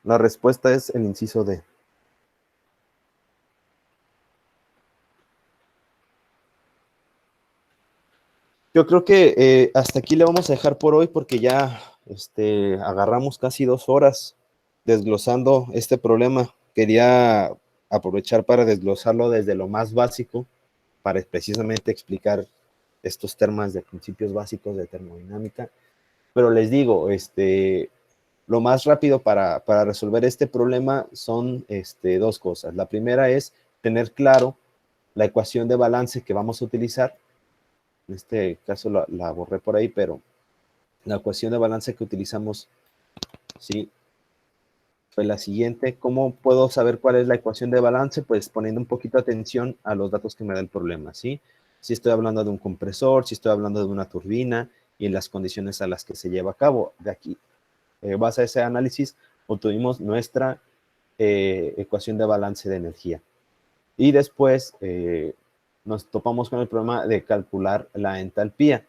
La respuesta es el inciso D. Yo creo que hasta aquí le vamos a dejar por hoy, porque ya agarramos casi 2 horas desglosando este problema. Quería aprovechar para desglosarlo desde lo más básico, para precisamente explicar estos temas de principios básicos de termodinámica. Pero les digo, lo más rápido para resolver este problema son dos cosas. La primera es tener claro la ecuación de balance que vamos a utilizar. En este caso la borré por ahí, pero la ecuación de balance que utilizamos, sí, fue la siguiente. ¿Cómo puedo saber cuál es la ecuación de balance? Pues poniendo un poquito de atención a los datos que me da el problema, ¿sí? Si estoy hablando de un compresor, si estoy hablando de una turbina y en las condiciones a las que se lleva a cabo. De aquí, base a ese análisis, obtuvimos nuestra ecuación de balance de energía. Y después nos topamos con el problema de calcular la entalpía.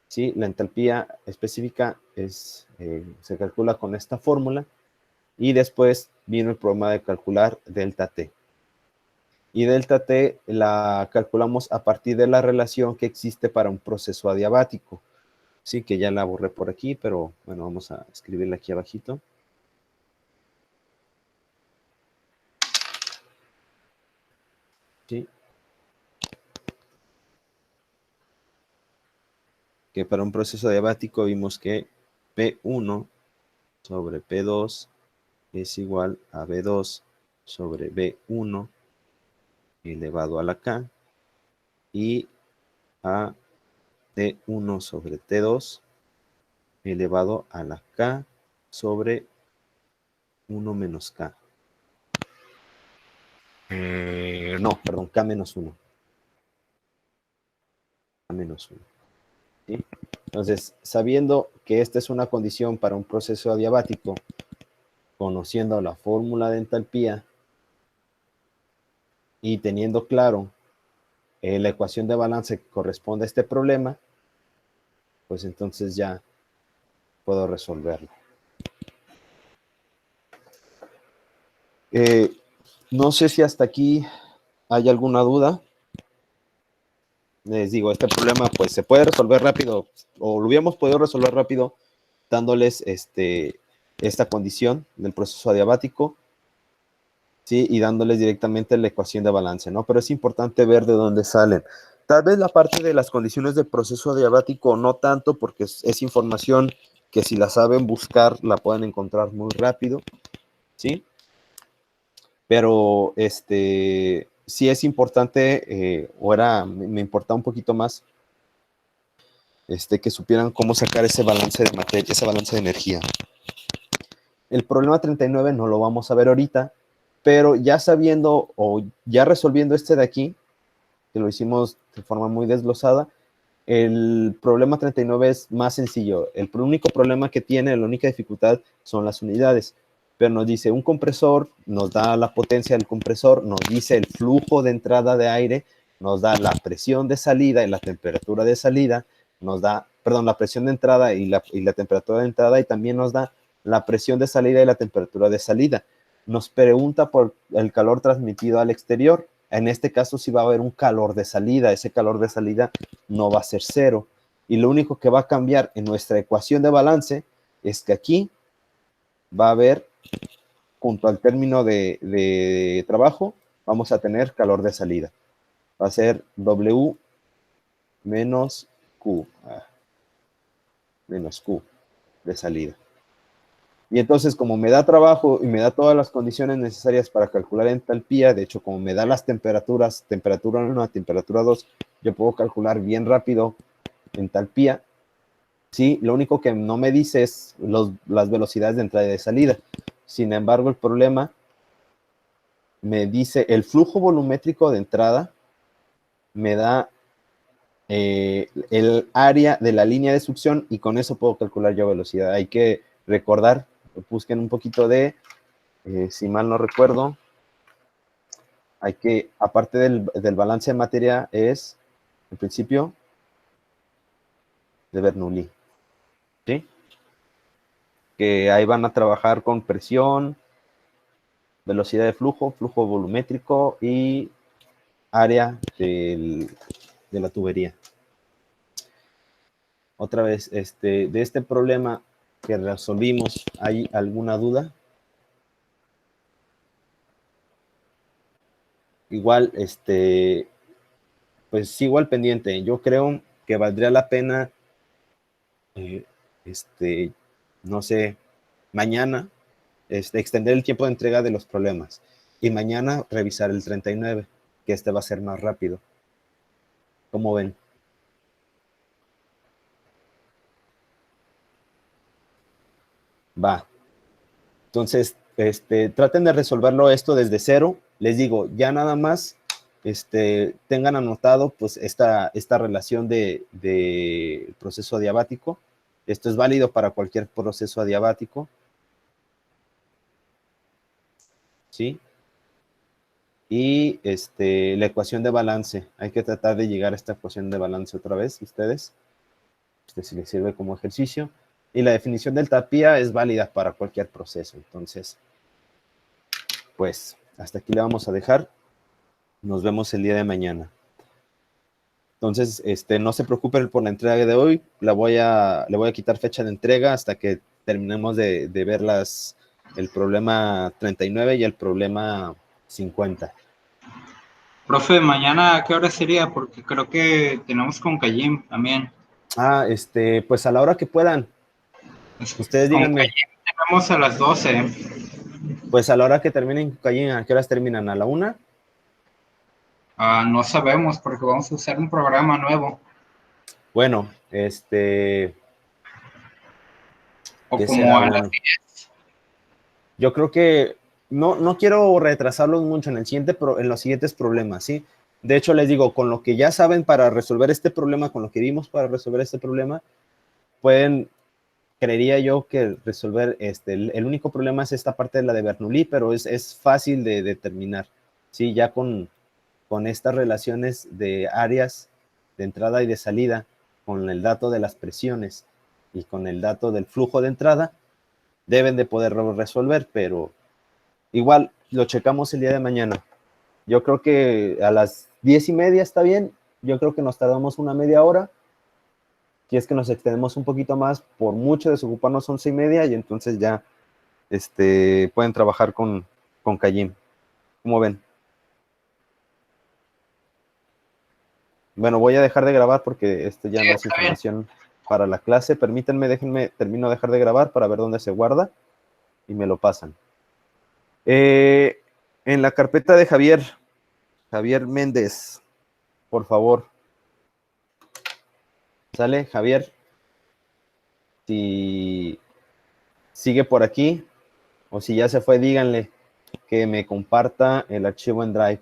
¿Sí? La entalpía específica se calcula con esta fórmula. Y después vino el problema de calcular delta T. Y delta T la calculamos a partir de la relación que existe para un proceso adiabático. Sí, que ya la borré por aquí, pero bueno, vamos a escribirla aquí abajito. Sí. Que para un proceso adiabático vimos que P1 sobre P2 es igual a B2 sobre B1 elevado a la K y a T1 sobre T2 elevado a la K sobre 1 menos K. No, perdón, K menos 1. K menos 1. ¿Sí? Entonces, sabiendo que esta es una condición para un proceso adiabático, conociendo la fórmula de entalpía y teniendo claro la ecuación de balance que corresponde a este problema, pues entonces ya puedo resolverlo. No sé si hasta aquí hay alguna duda. Les digo, este problema pues se puede resolver rápido, o lo hubiéramos podido resolver rápido dándoles esta condición del proceso adiabático, ¿sí? Y dándoles directamente la ecuación de balance, ¿no? Pero es importante ver de dónde salen. Tal vez la parte de las condiciones del proceso adiabático no tanto, porque es información que si la saben buscar la pueden encontrar muy rápido, ¿sí? Pero sí es importante, me importa un poquito más que supieran cómo sacar ese balance de materia, ese balance de energía. El problema 39 no lo vamos a ver ahorita, pero ya sabiendo o ya resolviendo este de aquí, que lo hicimos de forma muy desglosada, el problema 39 es más sencillo. El único problema que tiene, la única dificultad son las unidades. Pero nos dice un compresor, nos da la potencia del compresor, nos dice el flujo de entrada de aire, nos da la presión de salida y la temperatura de salida, nos da, perdón, la presión de entrada y la temperatura de entrada, y también nos da la presión de salida y la temperatura de salida. Nos pregunta por el calor transmitido al exterior. En este caso sí va a haber un calor de salida. Ese calor de salida no va a ser cero. Y lo único que va a cambiar en nuestra ecuación de balance es que aquí va a haber, junto al término de trabajo, vamos a tener calor de salida. Va a ser W menos Q. Menos Q de salida. Y entonces, como me da trabajo y me da todas las condiciones necesarias para calcular entalpía, de hecho, como me da las temperaturas, temperatura 1 temperatura 2, yo puedo calcular bien rápido entalpía. Sí, lo único que no me dice es las velocidades de entrada y de salida. Sin embargo, el problema me dice el flujo volumétrico de entrada, me da el área de la línea de succión, y con eso puedo calcular yo velocidad. Hay que recordar, busquen un poquito de, si mal no recuerdo, hay que, aparte del balance de materia, es, en principio, de Bernoulli, ¿sí? Que ahí van a trabajar con presión, velocidad de flujo, flujo volumétrico y área de la tubería. Otra vez, de este problema que resolvimos, ¿hay alguna duda? Igual, pues sigo al pendiente. Yo creo que valdría la pena, no sé, mañana extender el tiempo de entrega de los problemas y mañana revisar el 39, que va a ser más rápido. ¿Cómo ven? Va. Entonces, traten de resolverlo esto desde cero. Les digo, ya nada más tengan anotado pues esta relación de proceso adiabático. Esto es válido para cualquier proceso adiabático. ¿Sí? Y la ecuación de balance. Hay que tratar de llegar a esta ecuación de balance otra vez, ustedes. Si les sirve como ejercicio. Y la definición del tapía es válida para cualquier proceso. Entonces, pues, hasta aquí le vamos a dejar. Nos vemos el día de mañana. Entonces, no se preocupen por la entrega de hoy. Le voy a quitar fecha de entrega hasta que terminemos de ver el problema 39 y el problema 50. Profe, mañana, ¿a qué hora sería? Porque creo que tenemos con Cayim también. Ah, pues a la hora que puedan. Ustedes Con díganme. Cayim tenemos a las 12. Pues a la hora que terminen, ¿a qué horas terminan? ¿A la 1? No sabemos porque vamos a usar un programa nuevo. Bueno, O ¿qué como será a las bueno? 10. Yo creo que no quiero retrasarlos mucho en los siguientes problemas, ¿sí? De hecho, les digo, con lo que ya saben para resolver este problema, con lo que vimos para resolver este problema, creería yo que resolver el único problema es esta parte de la de Bernoulli, pero es fácil de determinar, ¿sí? Ya con estas relaciones de áreas de entrada y de salida, con el dato de las presiones y con el dato del flujo de entrada, deben de poder resolver, pero igual lo checamos el día de mañana. Yo creo que a las 10:30 está bien. Yo creo que nos tardamos una media hora. Si es que nos extendemos un poquito más, por mucho desocuparnos 11:30 y entonces ya pueden trabajar con Cayim. ¿Cómo ven? Bueno, voy a dejar de grabar porque esto ya no es información para la clase. Permítanme, termino de dejar de grabar para ver dónde se guarda y me lo pasan. En la carpeta de Javier Méndez, por favor. ¿Sale, Javier? Si sigue por aquí o si ya se fue, díganle que me comparta el archivo en Drive.